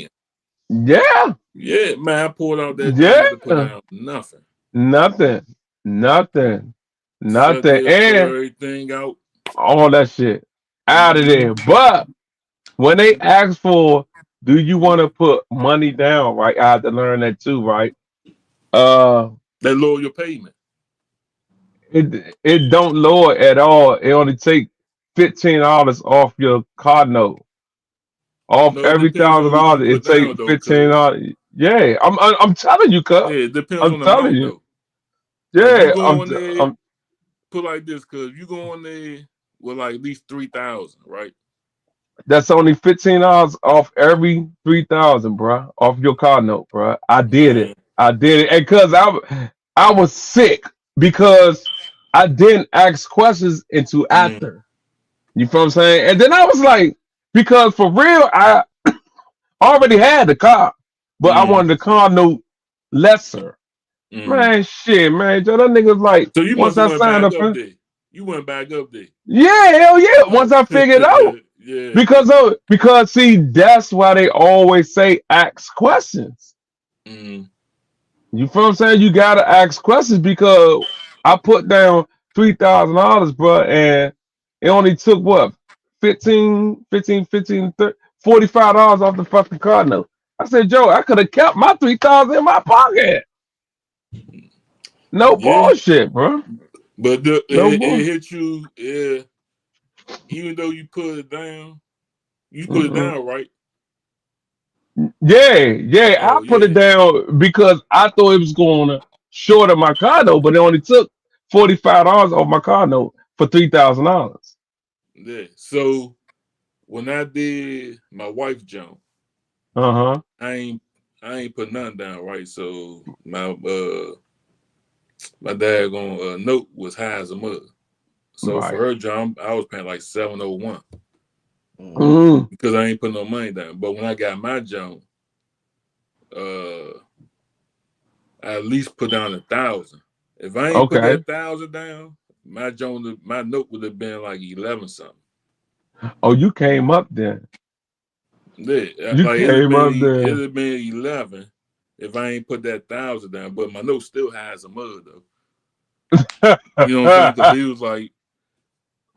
damn. Yeah. Yeah, man, I pulled out that joint. I had to put Yeah. down nothing. Nothing. Nothing. Set Nothing. there, fill And everything out. all that shit out of Mm-hmm. there. But when they ask for, do you want to put money down? Right. I had to learn that too, right? Uh They lower your payment. it don't lower at all. It only take $15 off your card note. Off No, it every depends on what you $1,000, it put take down though, cuz. $15. Yeah, I'm telling you, cuz. Yeah, it depends I'm on the telling amount you. though. Like you Yeah, go on there, put like this, cause you go on there with like at least 3,000, right? that's only $15 off every 3,000, bro, off your car note, bro. I did Man, it. I did it, and cause I was sick because I didn't ask questions into mm, after. You feel what I'm saying? And then I was like, because for real, I already had the car, but I mm, wanted the car note lesser. mm. Man, shit, man, Joe, that nigga's like, So you once must have I went signed back up up for, there. You went back up there. yeah, hell yeah. Once Oh, I figured out, yeah. because see, that's why they always say ask questions. Mm, You feel what I'm saying? You gotta ask questions because I put down $3,000, bro, and it only took what $45 off the fucking car note. I said, Joe, I could have kept my 3,000 in my pocket. No yeah, bullshit, bro. but No it bull. hit you. Yeah, even though you put it down, you put it Mm-mm. down, right? Yeah, yeah. I Oh put it yeah, down because I thought it was going to shorten my car note, but it only took $45 off my car note for $3,000. yeah. So when I did my wife jump, Uh huh. I ain't I ain't put nothing down, right? So my dad on note was high as a mud. So for Right. her jump, I was paying like 701 Mhm. Mm. because I ain't put no money down. But when I got my jump, uh, I at least put down 1,000. If I ain't put Okay. that 1,000 down, my note would have been like 11 something. Oh, you came up then. Yeah, You like came up there. it'd have been 11 if I ain't put that 1,000 down. But my note still high as a mud though. You know what I'm saying? Because he was like,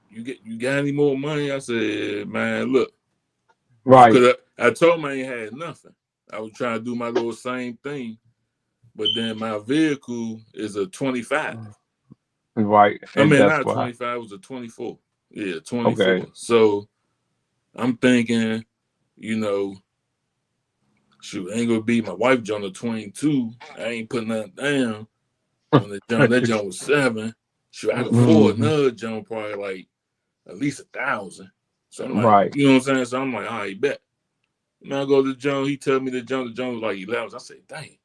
you got any more money?" I said, "Man, look, Right. because I told him I ain't had nothing. I was trying to do my little same thing, but then my vehicle is a 25. Right. I And mean, that's not why. 25, it was a 24. Yeah, Okay. 24. So I'm thinking, you know, shoot, ain't gonna be my wife John the 22. I ain't putting nothing down on the John. That John was 7. Shoot, I can afford Mhm. another John probably like at least 1,000. So I'm like, Right. you know what I'm saying? So I'm like, all right, bet. Now I go to John. He tell me the John was like 11. I say, dang.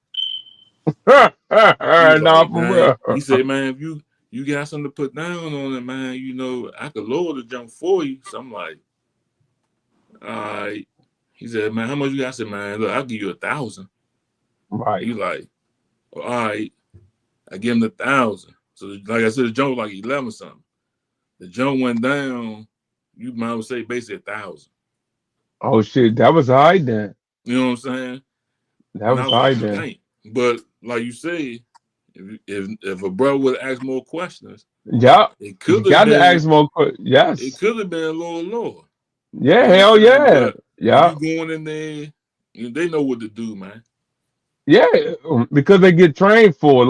He was Nah, like, for man. real. He said, man, if you got something to put down on it, man, you know, I could lower the jump for you. So I'm like, all right. He said, man, how much you got? I said, man, look, I'll give you 1,000. Right. He like, well, all right. I give him the 1,000. So like I said, the jump was like 11 something. The jump went down. You might well say basically 1,000. Oh shit. That was all right then. You know what I'm saying? That And I was was all right like, then. dang. But like you say, if a brother would ask more questions, Yup. it You could have got to been ask more it yes. could have been a little lower. Yeah, You know what hell I'm saying? yeah. But when Yeah. you going in there, they know what to do, man. Yeah. Because they get trained for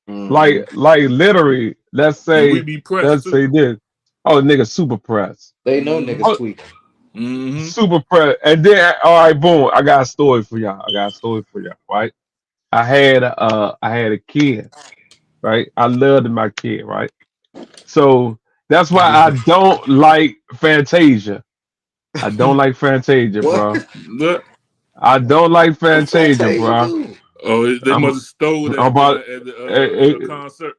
Mhm. like literally, And we be pressed let's too. say this. Oh, nigga, super press. They know Mm-hmm. niggas Oh, tweaking. Mm-hmm. super press. And then, all right, boom. I got a story for y'all. Right? I had a kid, right? I loved my kid, right? So that's why I don't like Fantasia. I don't like Fantasia, What? bro. Look. I don't like What Fantasia, Fantasia bro. do? Oh, they I'm, must have stole I'm that about. at the It, concert.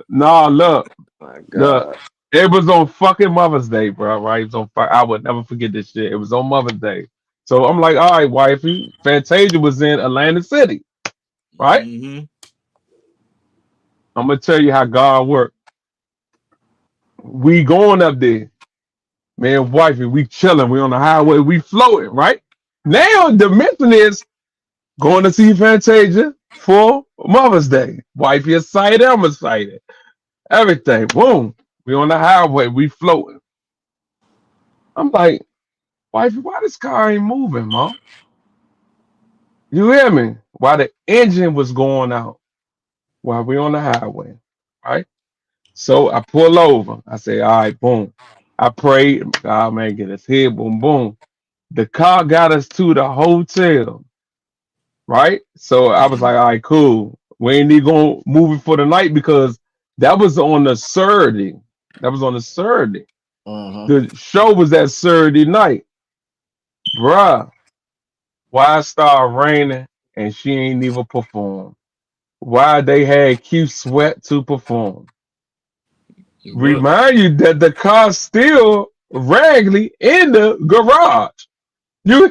nah, look. My Look, God. it was on fucking Mother's Day, bro. Right? It was on. I would never forget this shit. It was on Mother's Day. So I'm like, all right, wifey. Fantasia was in Atlantic City, right? Mm-hmm. I'm gonna tell you how God worked. We going up there, man, wifey. We chilling. We on the highway. We floating, right? Now the mission is going to see Fantasia for Mother's Day. Wifey excited. I'm excited. Everything. Boom. We on the highway. We floating. I'm like, wifey, why this car ain't moving, mom? You hear me? While the engine was going out while we on the highway, right? So I pull over. I say, all right, boom. I prayed, God man, get us here, boom, boom. The car got us to the hotel, right? So I was like, all right, cool. We ain't even gonna move it for the night because that was on the Saturday. That was on the Saturday. Mm-hmm. The show was that Saturday night, bruh. Why it started raining and she ain't even perform? Why they had Q Sweat to perform? But Remind you that the car's still raggedy in the garage. You,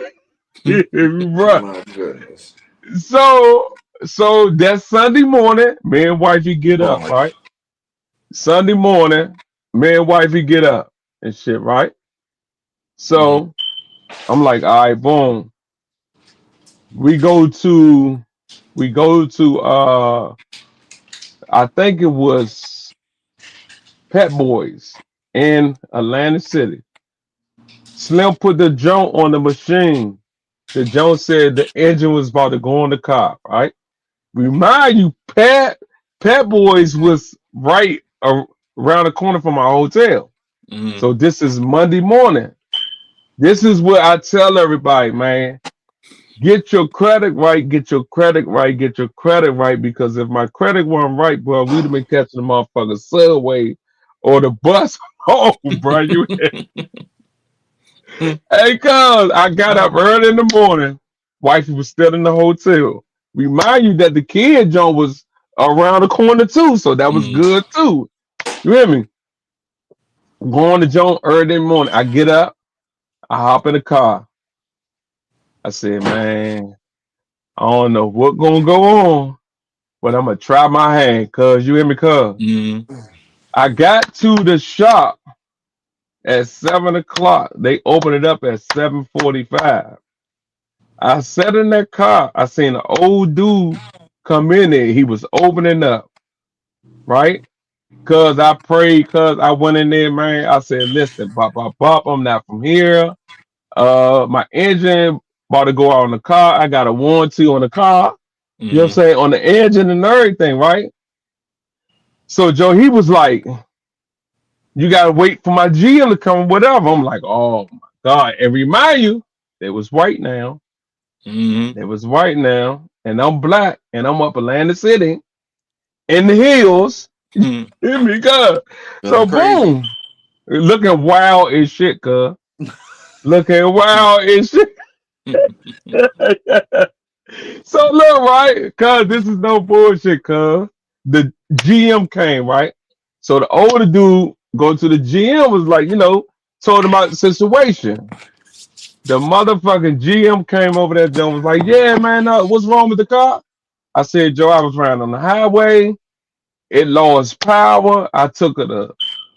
bruh. My goodness. So that Sunday morning, me and wifey get up, Oh, right? Sunday morning, me and wifey get up and shit, right? Mhm. So I'm like, all right, boom. We go to I think it was Pet Boys in Atlantic City. Slim put the joint on the machine. The joint said the engine was about to go on the car, right? Remind you, Pet Boys was right around the corner from our hotel. Mhm. So this is Monday morning. This is what I tell everybody, man. Get your credit right, get your credit right, get your credit right. Because if my credit weren't right, bro, we'd have been catching the motherfucking subway or the bus home, bro. You hey, cuz I got up early in the morning. Wifey was still in the hotel. Remind you that the kid John was around the corner too, so that was Mhm. good too. You hear me? Going to John early in the morning. I get up, I hop in the car. I said, man, I don't know what gonna go on, but I'm gonna try my hand, cuz you hear me, cuz. Mhm. I got to the shop at 7 o'clock. They opened it up at 7:45. I sat in that car. I seen an old dude come in there. He was opening up, right? Cause I prayed, cause I went in there, man. I said, listen, bop, bop, bop, I'm not from here. My engine about to go out on the car. I got a warranty on the car. You know what I'm Mhm. saying? On the engine and everything, right? So Joe, he was like, you gotta wait for my GM to come, whatever. I'm like, oh my God. And remind you, it was white now. Mhm. It was white now. And I'm black and I'm up Atlantic City in the hills. Mhm. Hear me, God. So feeling crazy. boom. Looking wild as shit, cuz. Looking wild as shit. So look, right? Cuz this is no bullshit, cuz. The GM came, right? So the older dude go to the GM was like, told him about the situation. The motherfucking GM came over there, John was like, yeah, man, what's wrong with the car? I said, Joe, I was riding on the highway. It lost power. I took it to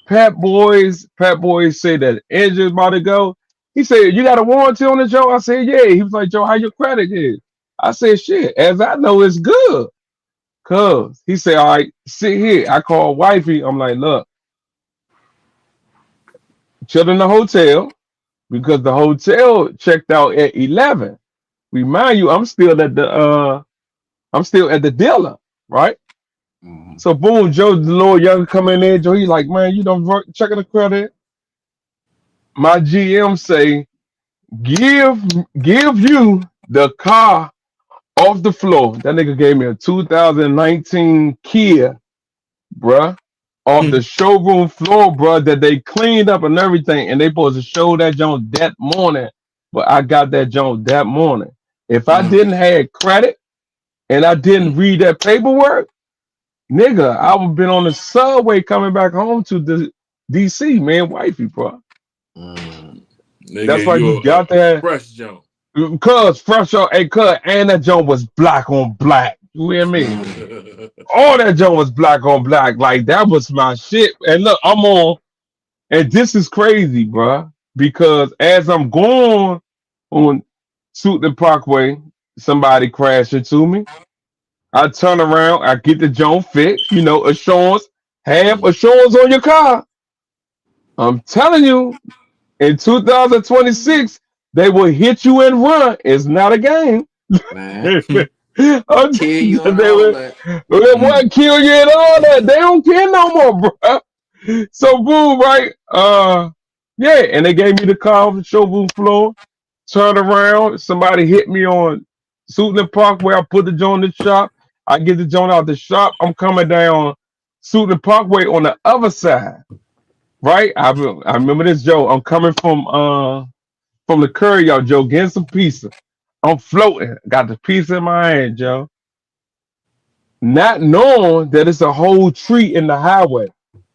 Pet Boys. Pet Boys said that the engine's about to go. He said, you got a warranty on it, Joe? I said, yeah. He was like, Joe, how your credit is? I said, shit, as I know, it's good. Cuz he said, all right, sit here. I called wifey. I'm like, look, chill in the hotel because the hotel checked out at 11. Remind you, I'm still at the dealer, right? Mhm. So boom, Joe the little young come in there, Joe, he's like, man, you don't checking the credit. My GM say, give give you the car off the floor. That nigga gave me a 2019 Kia, bruh, off the showroom floor, bruh, that they cleaned up and everything, and they supposed to show that joint that morning. But I got that joint that morning. If I Mhm. didn't have credit and I didn't read that paperwork, nigga, I would have been on the subway coming back home to the DC, man, wifey, bro. Mm. They That's gave why you you got that. fresh jump. Cuz fresh out, hey, cuz, and that joint was black on black. You hear me? Mm. All that joint was black on black. Like that was my shit. And look, I'm on, and this is crazy, bro. Because as I'm going on Suitland Parkway, somebody crashed into me. I turn around, I get the joint fixed, assurance, have assurance on your car. I'm telling you, in 2026, they will hit you and run. It's not a game. Man, I'm kill just- you and they all will, that. they won't kill you and all that. They don't care no more, bro. So boom, right? Yeah, and they gave me the car off the showroom floor. Turned around, somebody hit me on Suitland Park where I put the joint in the shop. I get the joint out the shop. I'm coming down Suitland Parkway on the other side, right? I remember this, Joe. I'm coming from the curry, y'all, Joe, getting some pizza. I'm floating. Got the pizza in my hand, Joe. Not knowing that it's a whole tree in the highway,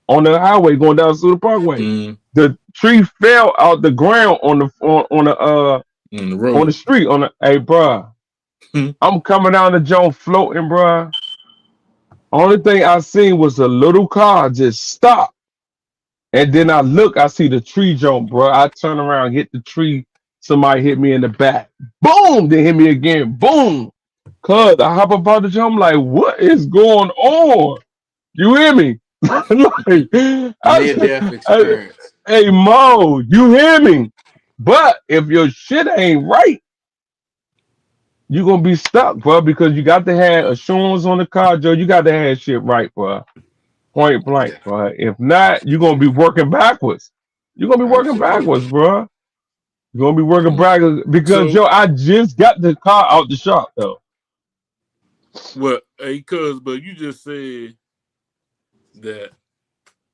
on the highway going down Suitland Parkway. Mm, The tree fell out the ground on the on the road. street. Hey, bruh. Hmm. I'm coming down the joint floating, bruh. Only thing I seen was a little car just stop. And then I look, I see the tree jump, bro. I turn around, hit the tree. Somebody hit me in the back. Boom! They hit me again. Boom! Cuz I hop up out the jump, I'm like, what is going on? You hear me? Like, Near death experience. hey, Mo, you hear me? But if your shit ain't right, you're gonna be stuck, bro, because you got to have assurance on the car, Joe. You got to have shit right, bro. Point blank, Yeah, bro. If not, you're gonna be working backwards. You're gonna be working backwards, absolutely. bro. You're gonna be working Mm. backwards because So Joe, I just got the car out the shop though. what? Hey, cuz, but you just said that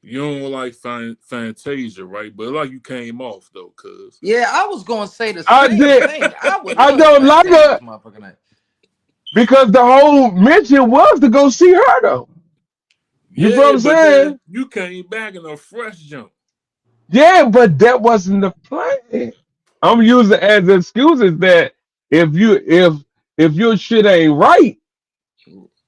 you don't like Fantasia, right? But like you came off though, cuz. Yeah, I was gonna say the I same did. thing. I would I love don't like Fantasia's her motherfucking name. because the whole mission was to go see her though. You feel what Yeah, I'm but then saying? you came back in a fresh jump. Yeah, but that wasn't the plan. I'm using as excuses that if your shit ain't right,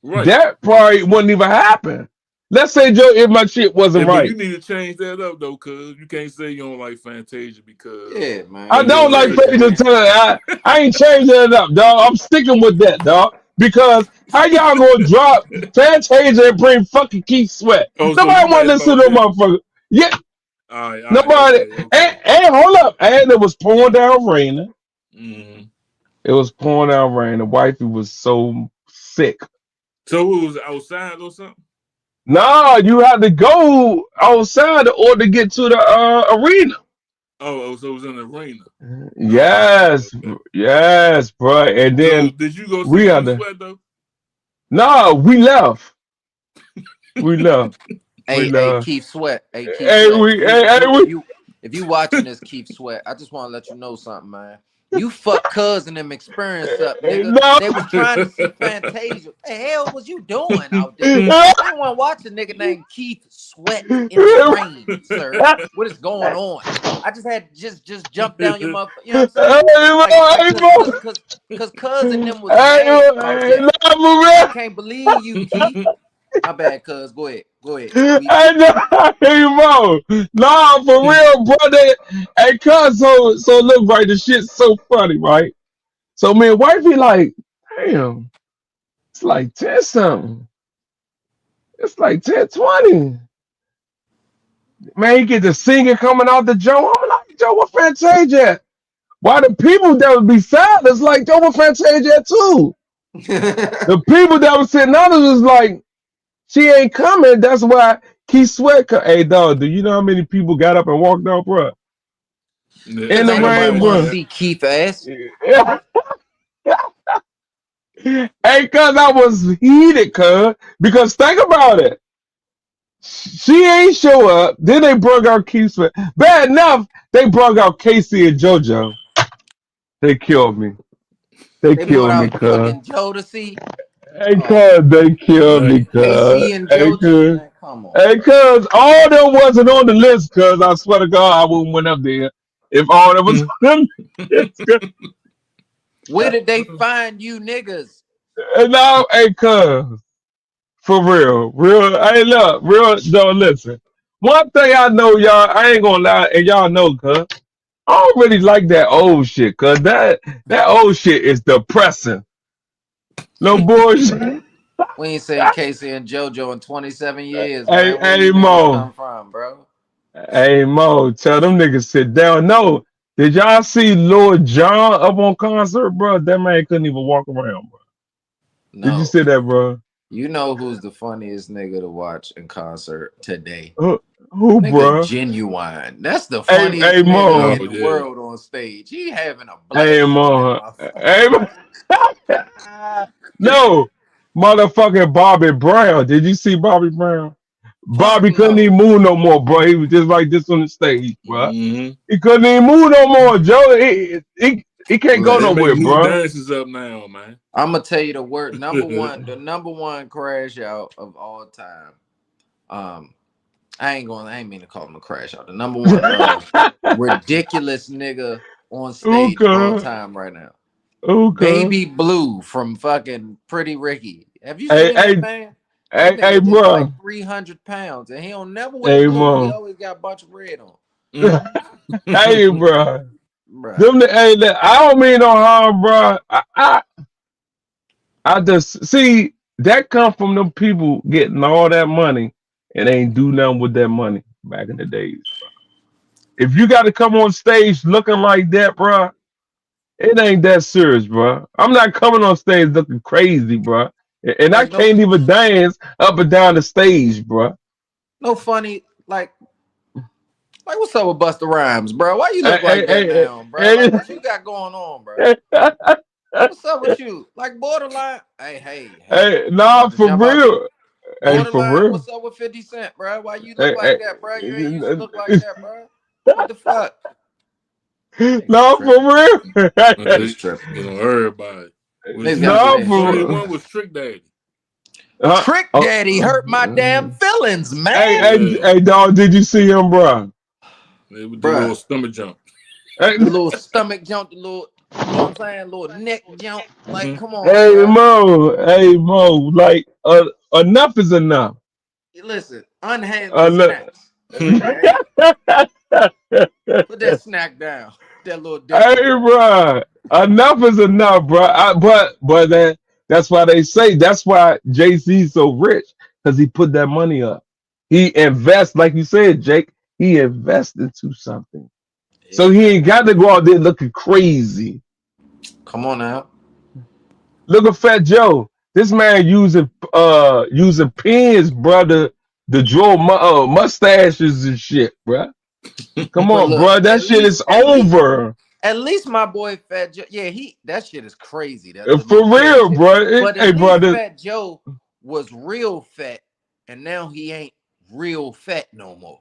Right. that probably wouldn't even happen. Let's say, Joe, if my shit wasn't And but you right. need to change that up though, cuz you can't say you don't like Fantasia because Yeah, man. I of You your don't need like to special Phaedra change. needs. Tucker. I ain't changing it up, dog. I'm sticking with that, dog. Because how y'all gonna drop Fantasia and bring fucking Keith Sweat? Oh, so Nobody you want mad to listen about to the that? motherfucker. Yeah, All right, nobody. okay. And hold up. And it was pouring down raining. Mm. It was pouring down rain. The wifey was so sick. So it was outside or something? No, you had to go outside in order to get to the arena. So it was in the arena. Yes, Okay. yes, bro. And So then did you go see we had Keith to. Sweat though? No, we left. We left. We Hey, left. Keith Sweat. Hey, Keith Hey, Sweat. we. Hey, hey, we. If you watching this, Keith Sweat, I just want to let you know something, man. You fuck cousin them experience up, nigga. No. They was trying to see Fantasia. What the hell was you doing out there? They want to watch a nigga named Keith Sweat in the rain, sir. What is going on? I just had to just jump down your mother. You know what I'm saying? Like, cause cousin them was mad about that. Nah, for I real. can't believe you, Keith. My bad, cuz. Go ahead. Go ahead. Hey, no, hey, Mo. Nah, for real, brother. Hey, cuz, so look, right, the shit's so funny, right? So me and wifey like, damn, it's like 10 something. It's like 10:20. Man, you get the singer coming out the Joe. I'm like, Joe, what Fantasia at? Why the people that would be silent like, Joe, what Fantasia at too? The people that was sitting on us was like, she ain't coming. That's why Keith Sweat. Hey, dog, do you know how many people got up and walked out, bro? Yeah, In Cause the ain't nobody rain, want to bro. see Keith ass. Hey, cuz I was heated, cuz. Because think about it. She ain't show up. Then they brought out Keith Sweat. Bad enough, they brought out Casey and JoJo. They killed me. They They brought killed me, out cuz. fucking Jodeci. Hey, Oh cuz, man, they killed me, right. cuz. KC and Hey, JoJo, cuz. man, come on, Hey, bro. cuz, all them wasn't on the list, cuz. I swear to God, I wouldn't went up there if all that was on the list. Where did they find you niggas? And now, hey, cuz, for real, real, hey, look, real, no, listen. One thing I know, y'all, I ain't gonna lie, and y'all know, cuz, I don't really like that old shit, cuz that old shit is depressing. No bullshit. We ain't seen Casey and JoJo in 27 years, Hey, man. Where hey, you niggas Mo. come from, bro? Hey, Mo, tell them niggas sit down. No, did y'all see Lord John up on concert, bro? That man couldn't even walk around, bro. Did you No. see that, bro? You know who's the funniest nigga to watch in concert today? Who, Nigga bro? Genuine. That's the Hey, funniest hey, nigga Oh Mo. in the yeah. world on stage. He having a Hey, blast on that Mo. motherfucker. Hey, Mo. No, Motherfucking Bobby Brown. Did you see Bobby Brown? Fuck Bobby couldn't no. even move no more, bro. He was just like this on the stage, bro. Mm-hmm. He couldn't even move no more, Joe. He can't go They Listen, make nowhere, new bro. dances up now, man. I'm gonna tell you the number one crash out of all time. I ain't mean to call him a crash out. The number one ridiculous nigga on stage of all Okay, time right now. okay. Baby Blue from fucking Pretty Ricky. Have you Hey, seen that hey, man? That hey, nigga is like bro. 300 pounds, and he don't never wear Hey, blue. He mom. always got a bunch of red on, Hey, bro. bruh. I don't mean no harm, bro. I just see that come from them people getting all that money and ain't do nothing with that money back in the days. If you got to come on stage looking like that, bro, it ain't that serious, bro. I'm not coming on stage looking crazy, bro, and I Like can't even dance up and down the stage, bro. no funny. Like what's up with Busta Rhymes, bro? Why you look Hey, like that hey, now, bro? Like hey, what you got going on, bro? hey, What's up with you? Like borderline. Hey. hey, I'm nah, about to for jump out there. real. Hey, for Borderline, real. what's up with 50 Cent, bro? Why you look Hey, like hey, that, bro? You ain't used to look like that, bro. What the fuck? Niggas no, tripping. for real. Niggas tripping. Everybody. Niggas gotta No, say The only shit. for one was Trick Daddy. Trick oh, Daddy hurt my damn feelings, hey, man. hey, Yeah. hey, dog, did you see him, bro? They with the little Bruh. stomach jump. Hey, The little stomach jump, the little, you know what I'm saying? Little neck jump. Like, Mm-hmm. come on, hey, bruh. Mo, like, enough is enough. Listen, unhand the Enough. snacks. Okay? Put that snack down. That little Hey, Debbie jump. bro, enough is enough, bro. But that's why they say that's why Jay Z's so rich because he put that money up. He invests, like you said, Jake. He invests into something, so Yeah, he man. ain't got to go out there looking crazy. Come on now. Look at Fat Joe. This man using pens, brother, to draw mustaches and shit, bro. Come But on, look, bro. That shit is over. at least my boy Fat Joe, yeah, that shit is crazy. That the For little pen real, shit. bro. But at Hey, least brother. Fat Joe was real fat, and now he ain't real fat no more.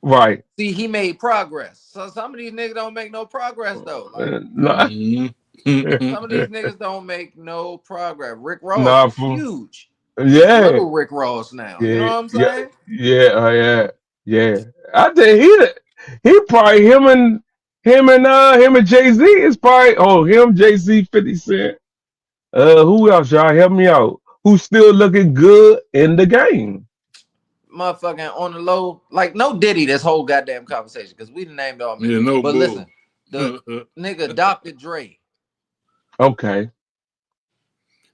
Right. See, he made progress. So some of these niggas don't make no progress though. Like Nah, some of these niggas don't make no progress. Rick Ross nah, is huge. He's yeah, little Rick Ross now. You know yeah, what I'm yeah, saying? yeah, yeah. I think he probably him and Jay Z is probably him, Jay Z, 50 Cent. Who else, y'all? Help me out. Who's still looking good in the game? Motherfucking on the low, like no Diddy this whole goddamn conversation because we done named all men. Yeah, no But bull. listen, the nigga Dr. Dre. Okay,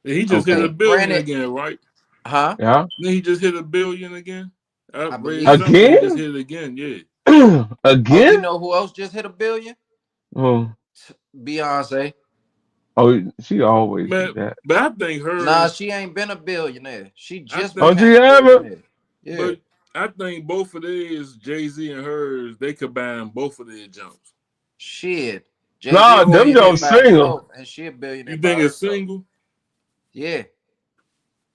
He just hit Okay, $1 billion granted, again, right? huh? yeah. Then he just hit $1 billion again. I I read believe something. He so. just Again? hit it again. Yeah. Oh, you Again? know who else just hit $1 billion? Oh, Beyonce. she always do But that. but I think Nah, hers. she ain't been a billionaire. She I just think, Oh, she became a haven't? billionaire. Yeah. but I think both of these, Jay Z and hers, they combine both of their jumps. Shit. Jay-Z a Nah, You them billionaire Jones by think single. himself, and she a billionaire you by think it's herself. single? Yeah.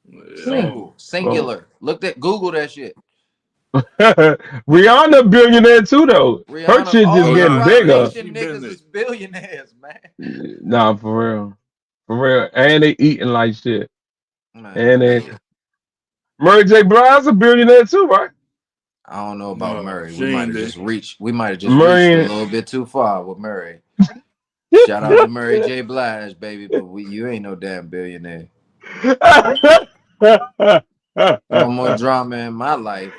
Yeah. Yeah. Single. Well, Singular. Google that shit. Rihanna billionaire too though. Her Rihanna, shit just all Oh them getting nah, Rock bigger. she Nation been niggas it. is billionaires, man. Nah, for real. For real. And they eating like shit. And Man, they listen. Mary J. Blige a billionaire too, right? I don't know about No, Murray. she ain't there. We might have just reached a Murray. little bit too far with Murray. Shout out to Murray J. Blige, baby, but you ain't no damn billionaire. No more drama in my life.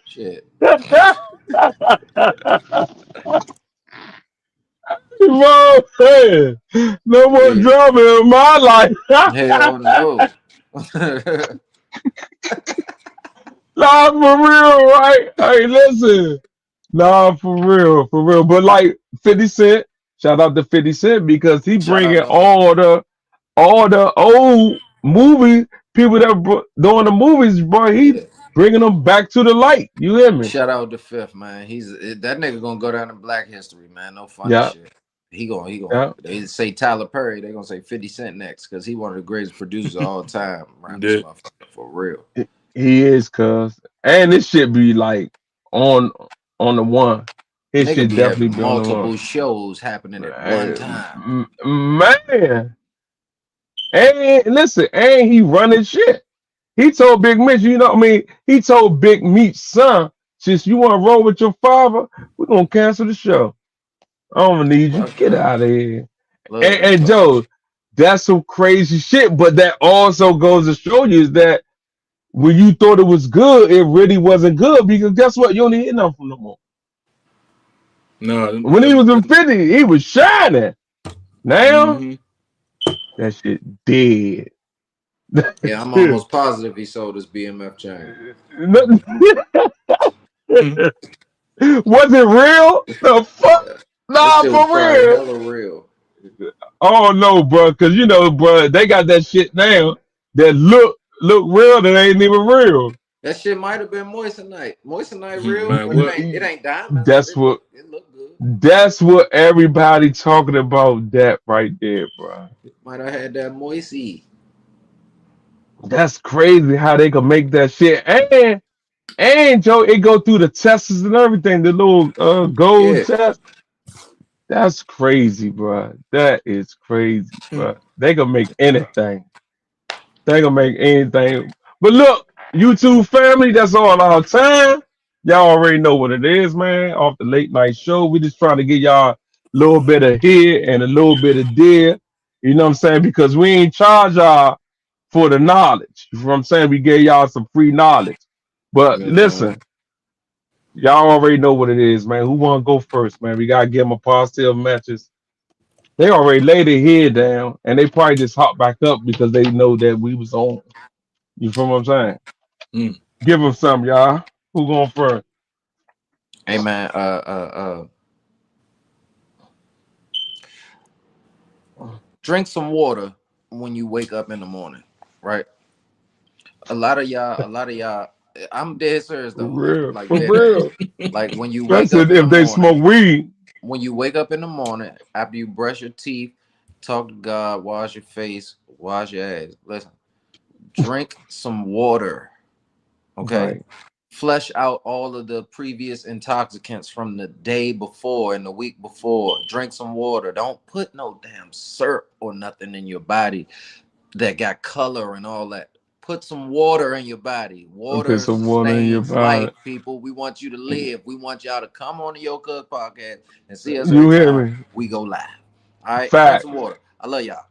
Shit. Mom said, no more Yeah. drama in my life. Hell no. Nah, for real, right? Hey, listen. Nah, for real. But like 50 Cent, shout out to 50 Cent because he Shout out bringing to Uncle 50. all the old movie people that doing the movies, bro. He Yeah. bringing them back to the light. You hear me? Shout out to Fifth, man. That nigga gonna go down in Black History, man. No funny Yeah, shit. He gonna Yeah. they say Tyler Perry, they gonna say 50 Cent next because he one of the greatest producers of all time around this Yeah. motherfucker for real. He is, cuz. And this shit be like on the one. His Nigga shit be definitely having be on the one. multiple shows happening at one time. Man. And listen, and he running shit. He told Big Mitch, you know what I mean? He told Big Meech's son, since you want to roll with your father, we're gonna cancel the show. I don't need you. Fuck Get him. out of here. Love that And fuck. Joe, that's some crazy shit. But that also goes to show you is that when you thought it was good, it really wasn't good because guess what? You don't hear nothing from no more. No, When he was in 50, he was shining. Now mhm. that shit dead. Yeah, I'm almost positive he sold his BMF chain. Was it real? The fuck? That Nah, shit was for probably real. hella real. Oh no, bro, because you know, bro, they got that shit now that look real that ain't even real. That shit might have been Moissanite. Moissanite real, Man, but what? it ain't diamonds, but That's what it look good. that's what everybody talking about. That right there, bro. Might have had that moisty. That's crazy how they can make that shit. And Joe, it go through the tests and everything, the little gold Yeah. test. That's crazy, bro. That is crazy, bro. They can make anything. They gonna make anything. But look, YouTube family, that's all our time. Y'all already know what it is, man. Off the late night show. We just trying to get y'all a little bit of here and a little bit of there. You know what I'm saying? Because we ain't charge y'all for the knowledge. You know what I'm saying? We gave y'all some free knowledge. But Yes, listen, y'all already know what it is, man. Who wanna go first, man? We gotta give them a positive message. They already laid their head down and they probably just hop back up because they know that we was on. You feel what I'm saying? Mm. Give them some, y'all. Who going first? Hey man, drink some water when you wake up in the morning, right? A lot of y'all, I'm dead serious For though, real. like For dead ass. real. Like when you wake up Especially in the if they morning, smoke weed. after you brush your teeth, talk to God, wash your face, wash your ass. Listen, drink some water, okay? Right. Flush out all of the previous intoxicants from the day before and the week before. Drink some water. Don't put no damn syrup or nothing in your body that got color and all that. Put some water in your body. Put Water some water in your sustains life, body. people. We want you to live. We want y'all to come on the Yo Cuz podcast and see us every You hear time me? we go live. All right, drink Fact. some water. I love y'all.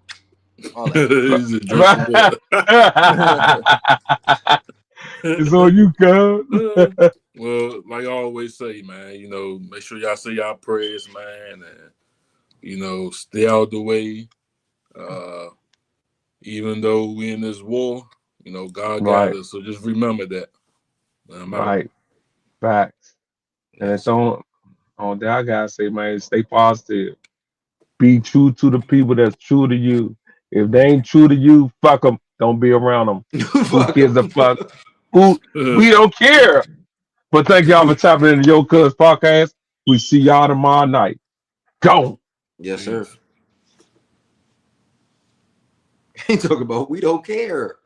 All that. He said, drink some water. It's on you, cuz. Well, like I always say, man, make sure y'all say y'all prayers, man, and stay out the way. Even though we in this war, God got Right. us. So just remember that. I'm out. Right. Facts. And it's Yes. on that I gotta say, man, stay positive. Be true to the people that's true to you. If they ain't true to you, fuck them. Don't be around them. Who Fuck gives a 'em. fuck? Who we don't care. But thank y'all for tapping into Yo Cuz podcast. We see y'all tomorrow night. Go. Yes, sir. Peace. He talking about we don't care.